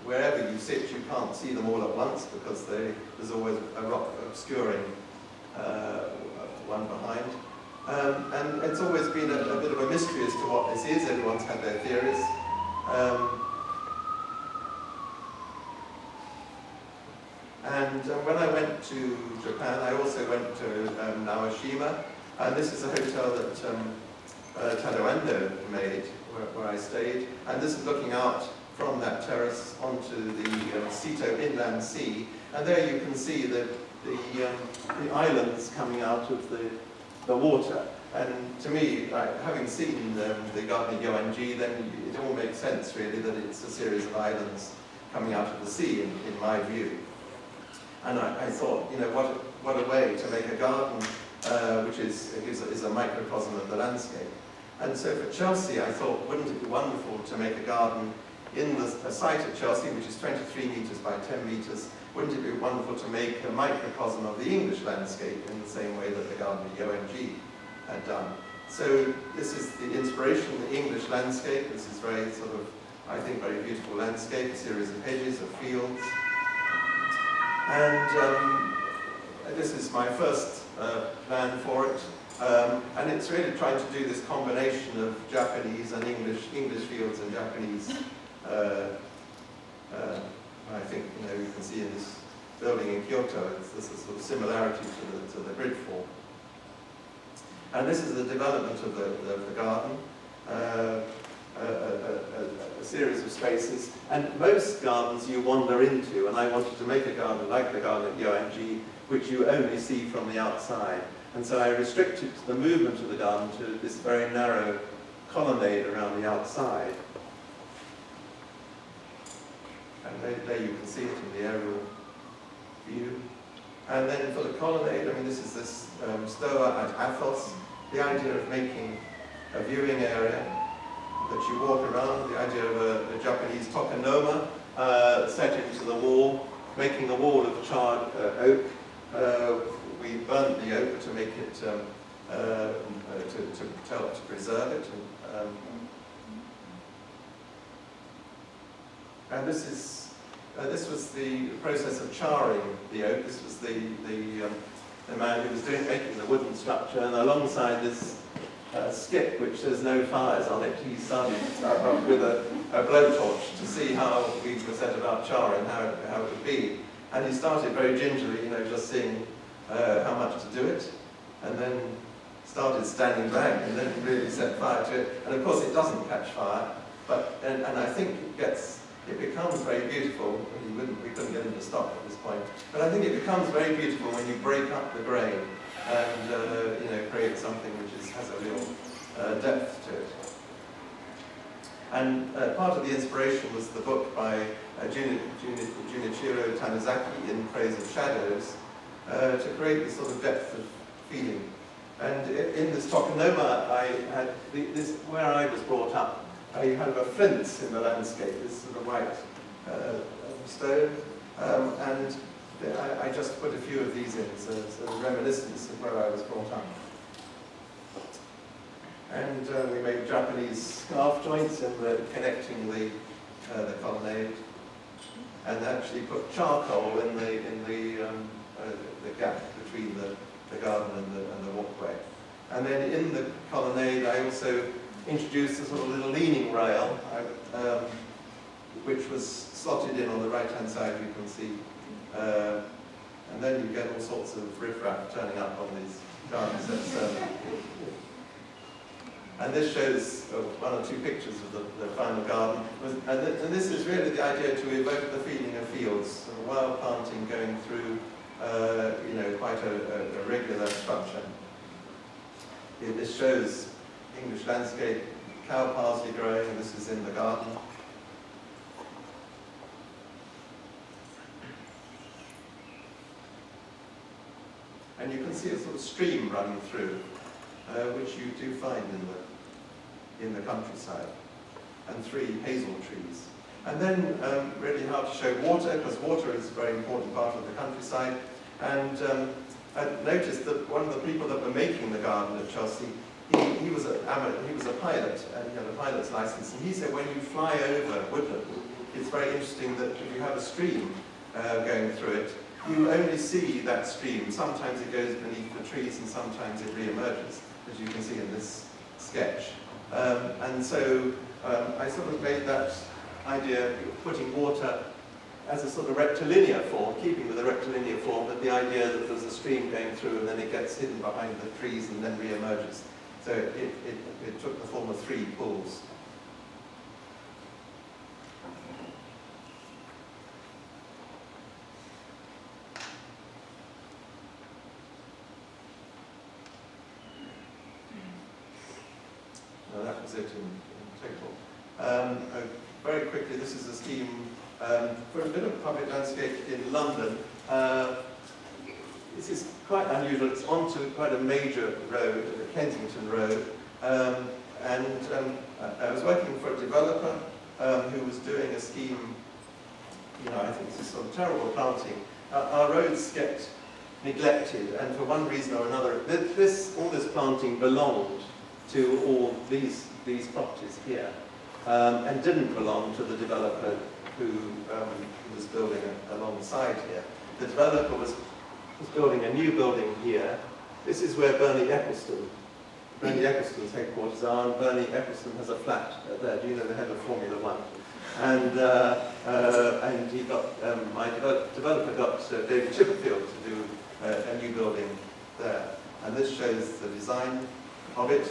wherever you sit, you can't see them all at once because there's always a rock obscuring one behind. And it's always been a bit of a mystery as to what this is. Everyone's had their theories. And when I went to Japan, I also went to Naoshima, and this is a hotel that Tado Ando made, where I stayed. And this is looking out from that terrace onto the Seto Inland Sea, and there you can see the islands coming out of the water. And to me, having seen the garden of Yoanji, then it all makes sense really that it's a series of islands coming out of the sea, in my view. And I thought, what a way to make a garden which is a microcosm of the landscape. And so for Chelsea, I thought, wouldn't it be wonderful to make a garden in a site at Chelsea, which is 23 metres by 10 metres, wouldn't it be wonderful to make a microcosm of the English landscape in the same way that the garden of Yoanji had done. So this is the inspiration, the English landscape. This is very sort of, I think, very beautiful landscape, a series of hedges, of fields. And this is my first plan for it. And it's really trying to do this combination of Japanese and English fields and Japanese. I think you can see in this building in Kyoto, there's a sort of similarity to the grid form. And this is the development of the garden, a series of spaces. And most gardens you wander into, and I wanted to make a garden like the garden at Yoanji, which you only see from the outside. And so I restricted the movement of the garden to this very narrow colonnade around the outside. And there you can see it in the aerial view. And then for the colonnade, I mean, this is this Stoa at Athos, the idea of making a viewing area that you walk around, the idea of a Japanese tokonoma set into the wall, making the wall of charred oak. We burnt the oak to make it, to help to preserve it. And this was the process of charring the oak. This was the man who was making the wooden structure, and alongside this skip, which there's no fires on it, he started with a blowtorch to see how we were set about charring, how it would be. And he started very gingerly, just seeing how much to do it, and then started standing back, and then really set fire to it. And of course, it doesn't catch fire, but and I think it becomes very beautiful. We couldn't get him to stop at this point, but I think it becomes very beautiful when you break up the grain and create something which has a real depth to it. And part of the inspiration was the book by Junichiro Tanizaki, In Praise of Shadows, to create this sort of depth of feeling. And in this tokonoma, I had where I was brought up, you have a flints in the landscape, this sort of white stone, and I just put a few of these in as a reminiscence of where I was brought up. And we made Japanese scarf joints connecting the colonnade, and actually put charcoal in the gap between the garden and the walkway. And then in the colonnade, I also introduced a sort of little leaning rail, which was slotted in on the right-hand side, you can see. And then you get all sorts of riffraff turning up on these gardens. And this shows one or two pictures of the final garden. And this is really the idea to evoke the feeling of fields, sort of wild planting going through, quite a regular structure. This shows English landscape, cow parsley growing, and this is in the garden. And you can see a sort of stream running through, which you do find in the countryside, and 3 hazel trees. And then really how to show water, because water is a very important part of the countryside. And I noticed that one of the people that were making the garden at Chelsea, he was a pilot, and he had a pilot's license, and he said when you fly over woodland, it's very interesting that if you have a stream going through it, you only see that stream. Sometimes it goes beneath the trees, and sometimes it re-emerges, as you can see in this sketch. And so I sort of made that idea of putting water as a sort of rectilinear form, keeping with the rectilinear form, but the idea that there's a stream going through and then it gets hidden behind the trees and then re-emerges. So it took the form of 3 pools. Now that was it in total. Very quickly, this is a scheme for a bit of public landscape in London. This is quite unusual. It's onto quite a major road, Kensington Road, and I was working for a developer who was doing a scheme. I think it's a sort of terrible planting. Our roads get neglected, and for one reason or another, all this planting belonged to all these properties here, and didn't belong to the developer who was building alongside here. The developer was building a new building here. This is where Bernie Eccleston's headquarters are, and Bernie Eccleston has a flat there. Do you know the head of Formula One? And he got, my developer got David Chipperfield to do a new building there. And this shows the design of it.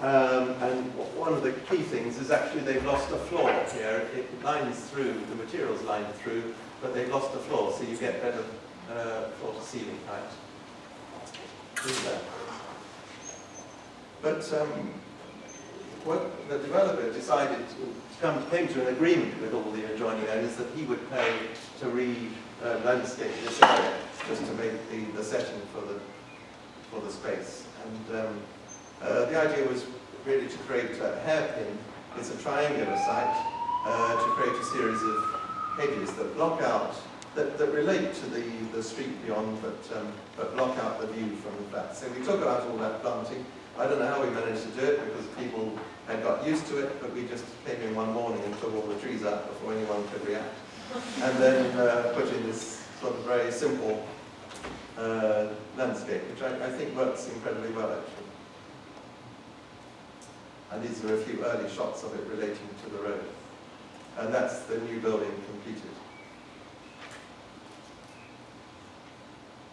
And one of the key things is actually they've lost a floor here. It lines through, the materials line through, but they've lost a floor, so you get better floor to ceiling height. But what the developer decided came to an agreement with all the adjoining owners that he would pay to re-landscape this area, just to make the setting for the space. And the idea was really to create a hairpin. It's a triangular site to create a series of hedges that block out, that relate to the street beyond, but block out the view from the flat. So we took out all that planting. I don't know how we managed to do it because people had got used to it, but we just came in one morning and took all the trees out before anyone could react. And then put in this sort of very simple landscape, which I think works incredibly well actually. And these are a few early shots of it relating to the road. And that's the new building completed.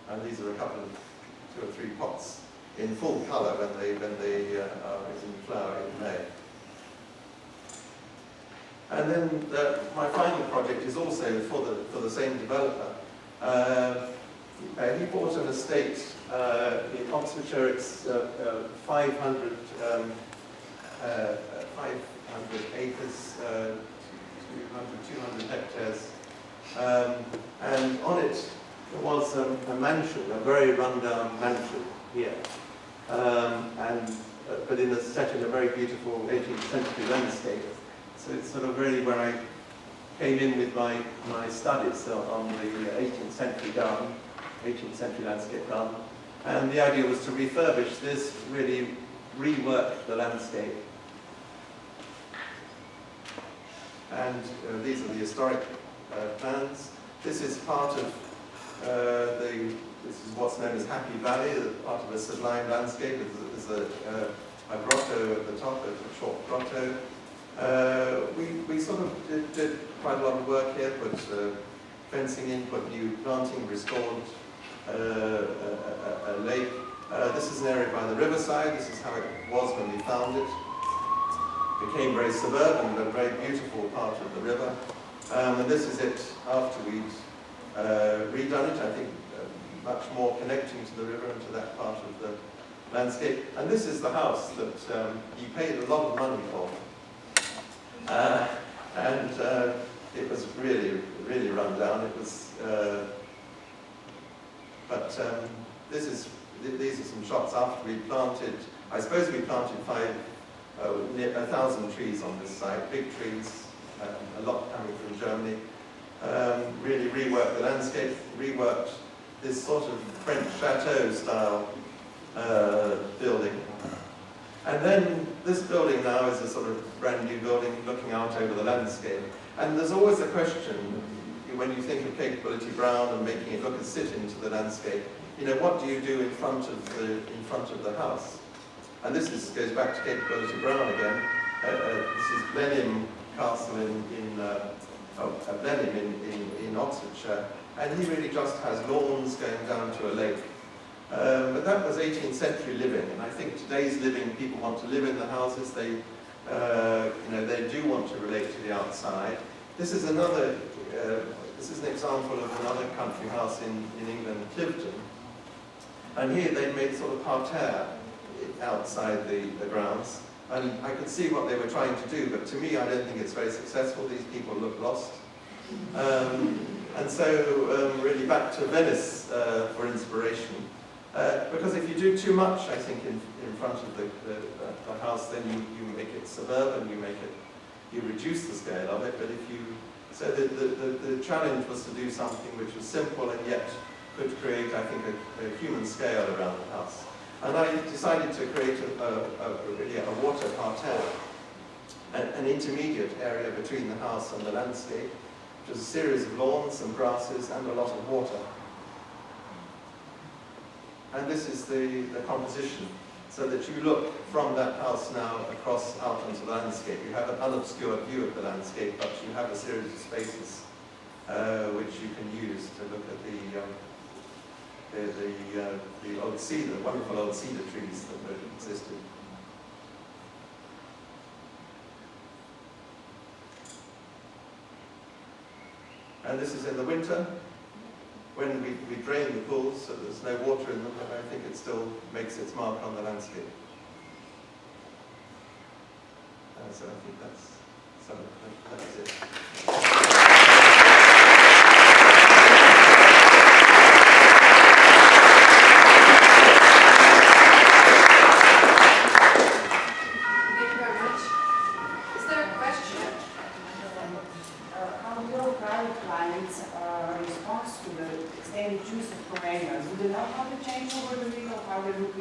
And these are a couple of 2 or 3 pots in full colour when they are in flower in May. And then my final project is also for the same developer. He bought an estate in Oxfordshire. It's 500 acres, 200 hectares, and on it there was a mansion, a very run-down mansion here, but set in a very beautiful 18th century landscape. So it's sort of really where I came in with my studies on the 18th century garden, 18th century landscape garden, and the idea was to refurbish this, really rework the landscape. And these are the historic plans. This is part of this is what's known as Happy Valley, part of a sublime landscape. There's a grotto at the top, a short grotto. We sort of did quite a lot of work here, put fencing in, put new planting, restored a lake. This is an area by the riverside. This is how it was when we found it. Became very suburban, but a very beautiful part of the river. And this is it after we'd redone it, I think much more connecting to the river and to that part of the landscape. And this is the house that you paid a lot of money for. And it was really, really run down. It was, these are some shots after we planted. I suppose we planted 1,000 trees on this site, big trees, a lot coming from Germany. Really reworked the landscape, reworked this sort of French chateau style building. And then this building now is a sort of brand new building looking out over the landscape. And there's always a question, when you think of Capability Brown and making it look and sit into the landscape, what do you do in front of the house? And this goes back to Capability Brown again. This is Blenheim Castle in Oxfordshire, and he really just has lawns going down to a lake. But that was 18th century living, and I think today's living, people want to live in the houses. They do want to relate to the outside. This is another. This is an example of another country house in England, Clifton, and here they made sort of parterre outside the grounds. And I could see what they were trying to do, but to me, I don't think it's very successful. These people look lost. And so, really back to Venice for inspiration. Because if you do too much, I think, in front of the house, then you make it suburban, you reduce the scale of it. But so the challenge was to do something which was simple and yet could create, I think, a human scale around the house. And I decided to create a water parterre, an intermediate area between the house and the landscape, which is a series of lawns, some grasses, and a lot of water. And this is the composition, so that you look from that house now across out onto the landscape. You have an unobscured view of the landscape, but you have a series of spaces which you can use to look at the old cedar, wonderful old cedar trees that existed. And this is in the winter, when we drain the pools so there's no water in them, but I think it still makes its mark on the landscape. So I think that's it.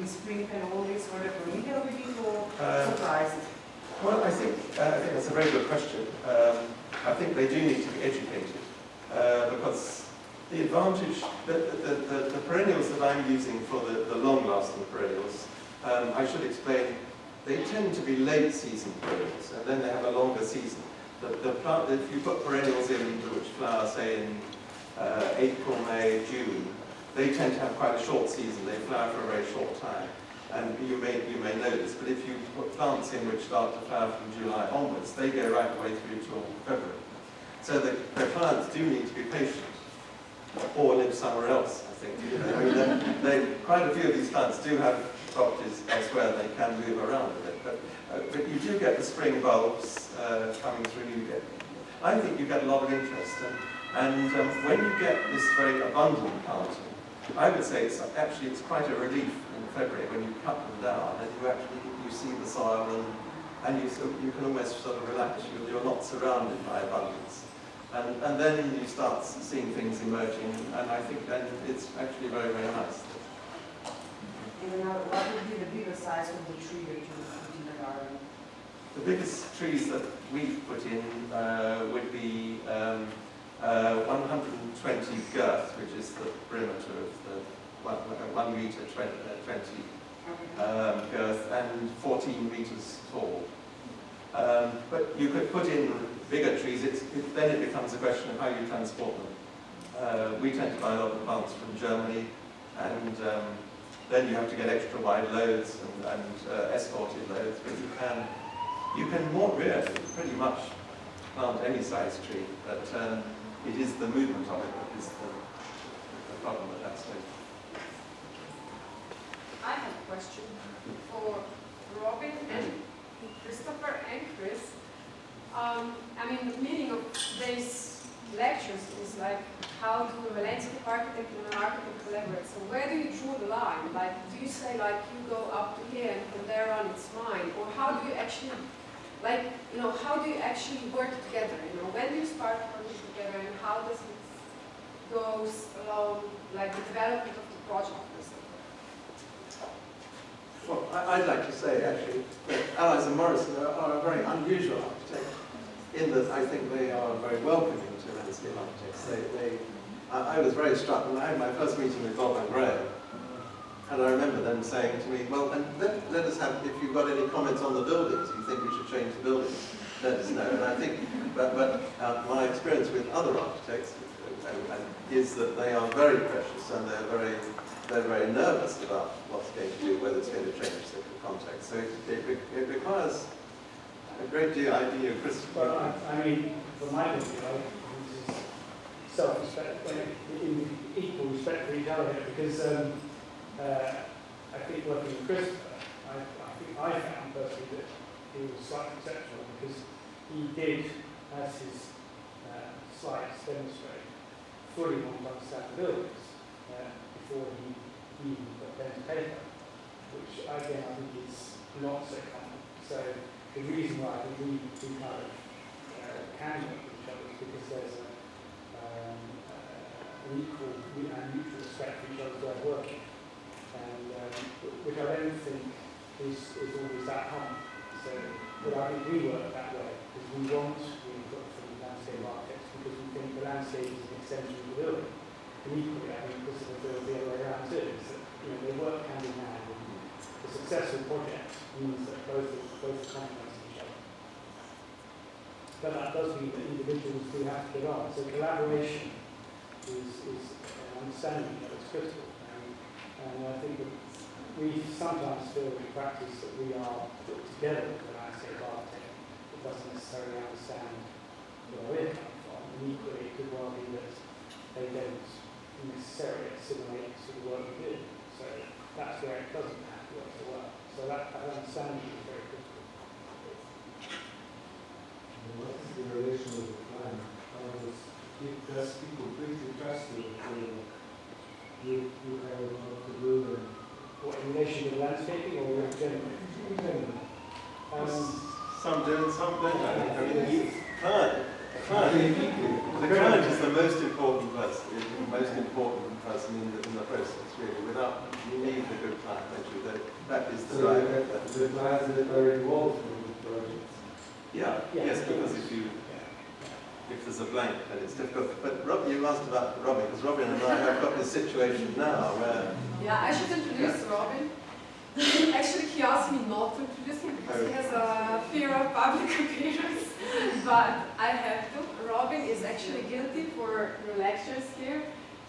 Spink and all this sort of remedial or surprised? Well, I think that's a very good question. I think they do need to be educated because the advantage, the perennials that I'm using for the long-lasting perennials, I should explain, they tend to be late season perennials, and then they have a longer season. The plant, if you put perennials in which flower, say in April, May, June, they tend to have quite a short season. They flower for a very short time. And you may know this, but if you put plants in which start to flower from July onwards, they go right the way through till February. So the clients do need to be patient, or live somewhere else, I think. I mean, quite a few of these plants do have properties elsewhere they can move around a bit, but you do get the spring bulbs coming through. I think you get a lot of interest, and when you get this very abundant planting, I would say it's quite a relief in February when you cut them down and you see the soil and you can almost sort of relax. You're not surrounded by abundance, and then you start seeing things emerging, and I think then it's actually very, very nice. And what would be the biggest size of the tree that you put in the garden? The biggest trees that we put in would be 120 girth, which is the perimeter of the 1 meter 20 girth, and 14 meters tall. But you could put in bigger trees. Then it becomes a question of how you transport them. We tend to buy a lot of plants from Germany, and then you have to get extra wide loads and escorted loads. But you can more really pretty much plant any size tree, but it is the movement of it that is the problem at that stage. I have a question for Robin and Christopher and Chris. I mean, the meaning of these lectures is like how do a landscape architect and an architect collaborate. So where do you draw the line? Like, do you say like you go up to here and from there on it's mine? Or how do you actually, like, you know, how do you actually work together? You know, when do you start working together and how does it goes along, like the development of the project? Well, I'd like to say, actually, that Allies and Morrison are a very unusual architect in that I think they are very welcoming to landscape architects. I was very struck when I had my first meeting with Bob and Graham, and I remember them saying to me, well, and let us have, if you've got any comments on the buildings, you think we should change the buildings, let us know. And I think, but my experience with other architects is that they are very precious and they're very nervous about what's going to do, whether it's going to change the context. So it requires a great deal, I think, of Christopher. Well, I mean, from my point of view, this is self-respect, in equal respect for each other here, because I think working with Christopher, I found personally that he was slightly exceptional because he did, as his slides demonstrate, fully want to understand the buildings before he even put pen to paper, which again I think is not so common. So the reason why I think we kind of can work with each other is because there's an equal and mutual respect for each other's way of working, and which I don't think is always that common. So, but I think we work that way because we want input from the landscape architects because we think the landscape is an extension of the building. And equally, I think this is the other way around too. Is that they work hand in hand. And a successful project means that both complement each other. But that does mean that individuals do have to get on. So collaboration is understanding that it's critical. And I think that we sometimes feel in practice that we are put together with an landscape architect that doesn't necessarily understand where we're coming from. And equally, it could well be that they don't necessarily assimilate to the work we do. So that's where it doesn't have to work so well. So that understanding is very critical. What is the relation with the client? Does people completely trust you? You kind of know what to do and What, in relation to landscaping or in general? Some do and some don't. I mean, the client is the most important person in the process, really. Without, you need a good client, don't you? That is the so driver. the clients that are involved in the projects. Yeah, yes, because if there's a blank, then it's difficult. But Rob, you asked about Robin, because Robin and I have got this situation now where... Yeah, I should introduce Robin. Actually, he asked me not to introduce him because he has a fear of public appearance. But I have to. Robin is actually guilty for the lectures here.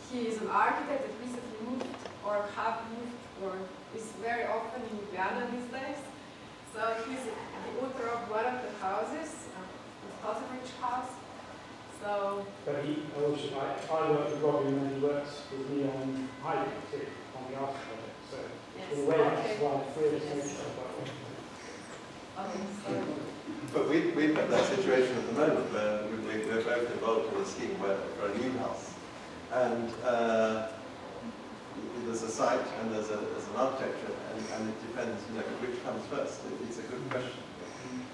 He is an architect that recently moved, or have moved, or is very often in Ljubljana these days. So he's the author of one of the houses, the Cambridge house. So, But I work with Robin and he works with me on hybrid too, on the art project. So yes, in a way, that's okay. why the three of us know each other quite well. Okay, so, But we've got that situation at the moment where we're both involved in a scheme for a new house. And there's a site and there's an architecture, and it depends, which comes first. It's a good question.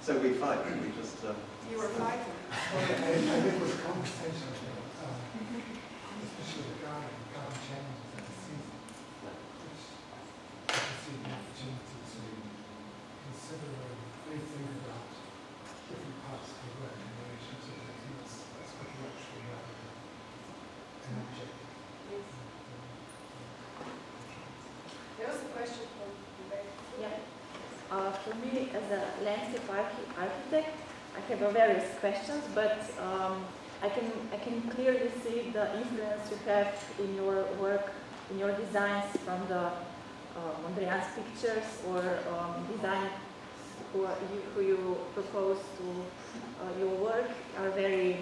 So we fight, we just... you were fighting. I think it was a conversation about, especially the garden changes in the season, which I can see the opportunity to consider and rethink about different parts of the work in relation to the things that's what you actually have an object. Yes. There was a question from Rebecca. Yeah. For me, as a landscape architect, I have various questions, but I can clearly see the influence you have in your work, in your designs from the Mondrian's pictures or design who you propose to your work are very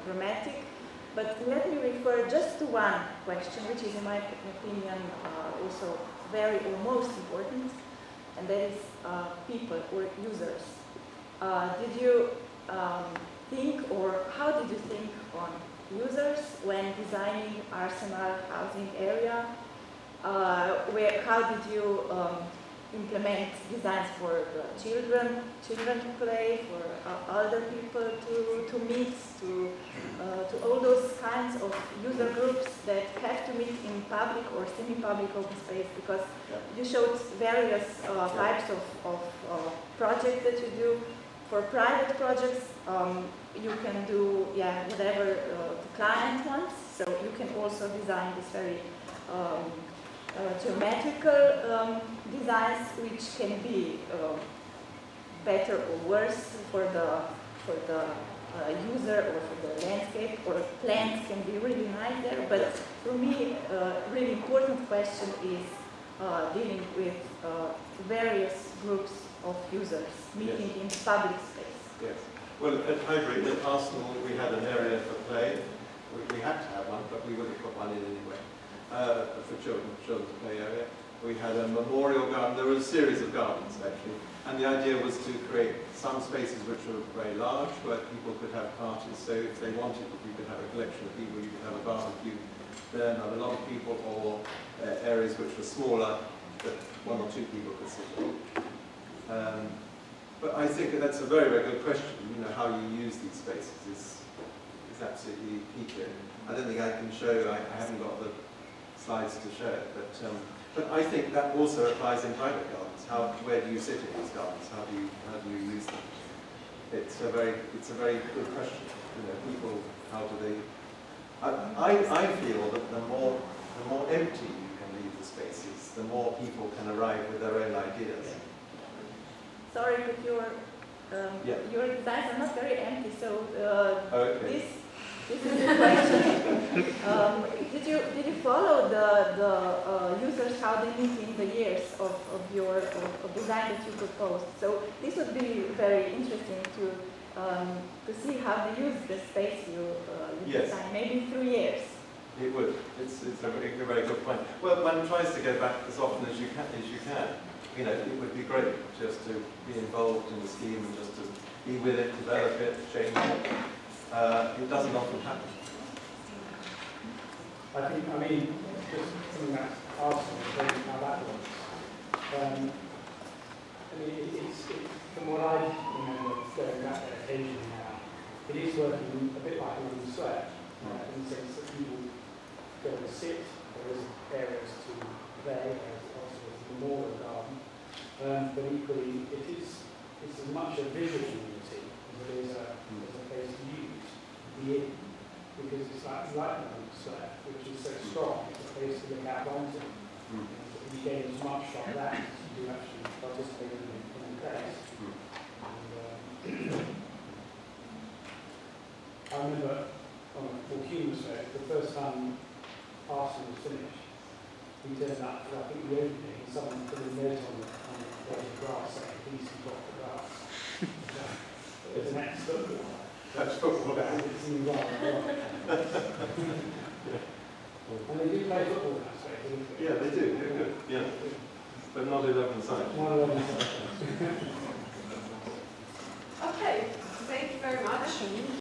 dramatic. But let me refer just to one question, which is in my opinion also very or most important, and that is people or users. Did you think, or how did you think on users when designing Arsenal housing area? How did you implement designs for children to play, for older people to meet, to all those kinds of user groups that have to meet in public or semi-public open space? Because you showed various types of projects that you do. For private projects, you can do whatever the client wants. So you can also design this very geometrical designs, which can be better or worse for the user or for the landscape. Or plants can be really nice there. But for me, a really important question is dealing with various groups of users meeting in public space. Yes. Well, at Highbury, at Arsenal, we had an area for play. We had to have one, but we would have put one in anyway, for children's play area. We had a memorial garden. There were a series of gardens, actually. And the idea was to create some spaces which were very large, where people could have parties. So if they wanted, you could have a collection of people, you could have a barbecue there, and have a lot of people, or areas which were smaller, that one or two people could sit in. But I think that's a very, very good question. How you use these spaces is absolutely key here. I don't think I can show, I haven't got the slides to show it, but I think that also applies in private gardens. Where do you sit in these gardens? How do you use them? It's a very good question. People, how do they? I feel that the more empty you can leave the spaces, the more people can arrive with their own ideas. Sorry, but Yeah. your designs are not very empty, so Okay. this is the question. Did you follow the users how they meet in the years of design that you proposed? So this would be very interesting to see how they use the space you Yes. design, maybe through years. It would. It's a very good point. Well, one tries to go back as often as you can. You know, it would be great just to be involved in the scheme and just to be with it, develop it, change it. It doesn't often happen. I mean, just something that's awesome, how that works. I mean, it's from what I remember, going back there occasionally now, it is working a bit like a London square, in the sense that people go and sit, there is areas to play, there's also a memorial garden, but equally it's as much a visual community as it is a place to use, to be in, because it's like the London square, which is so strong, it's a place to look out onto. You gain as much from that as you do actually participate in the place. I remember on a more humorous note, the first time Arsenal was finished, we turned up for I think the opening and someone put a note on the edge of the grass saying, please drop the grass. There's an ex-football. That's football. It's in right. And they do play football now, so Yeah, they do. They're good. Yeah. But not 11 sides. Okay, thank you very much.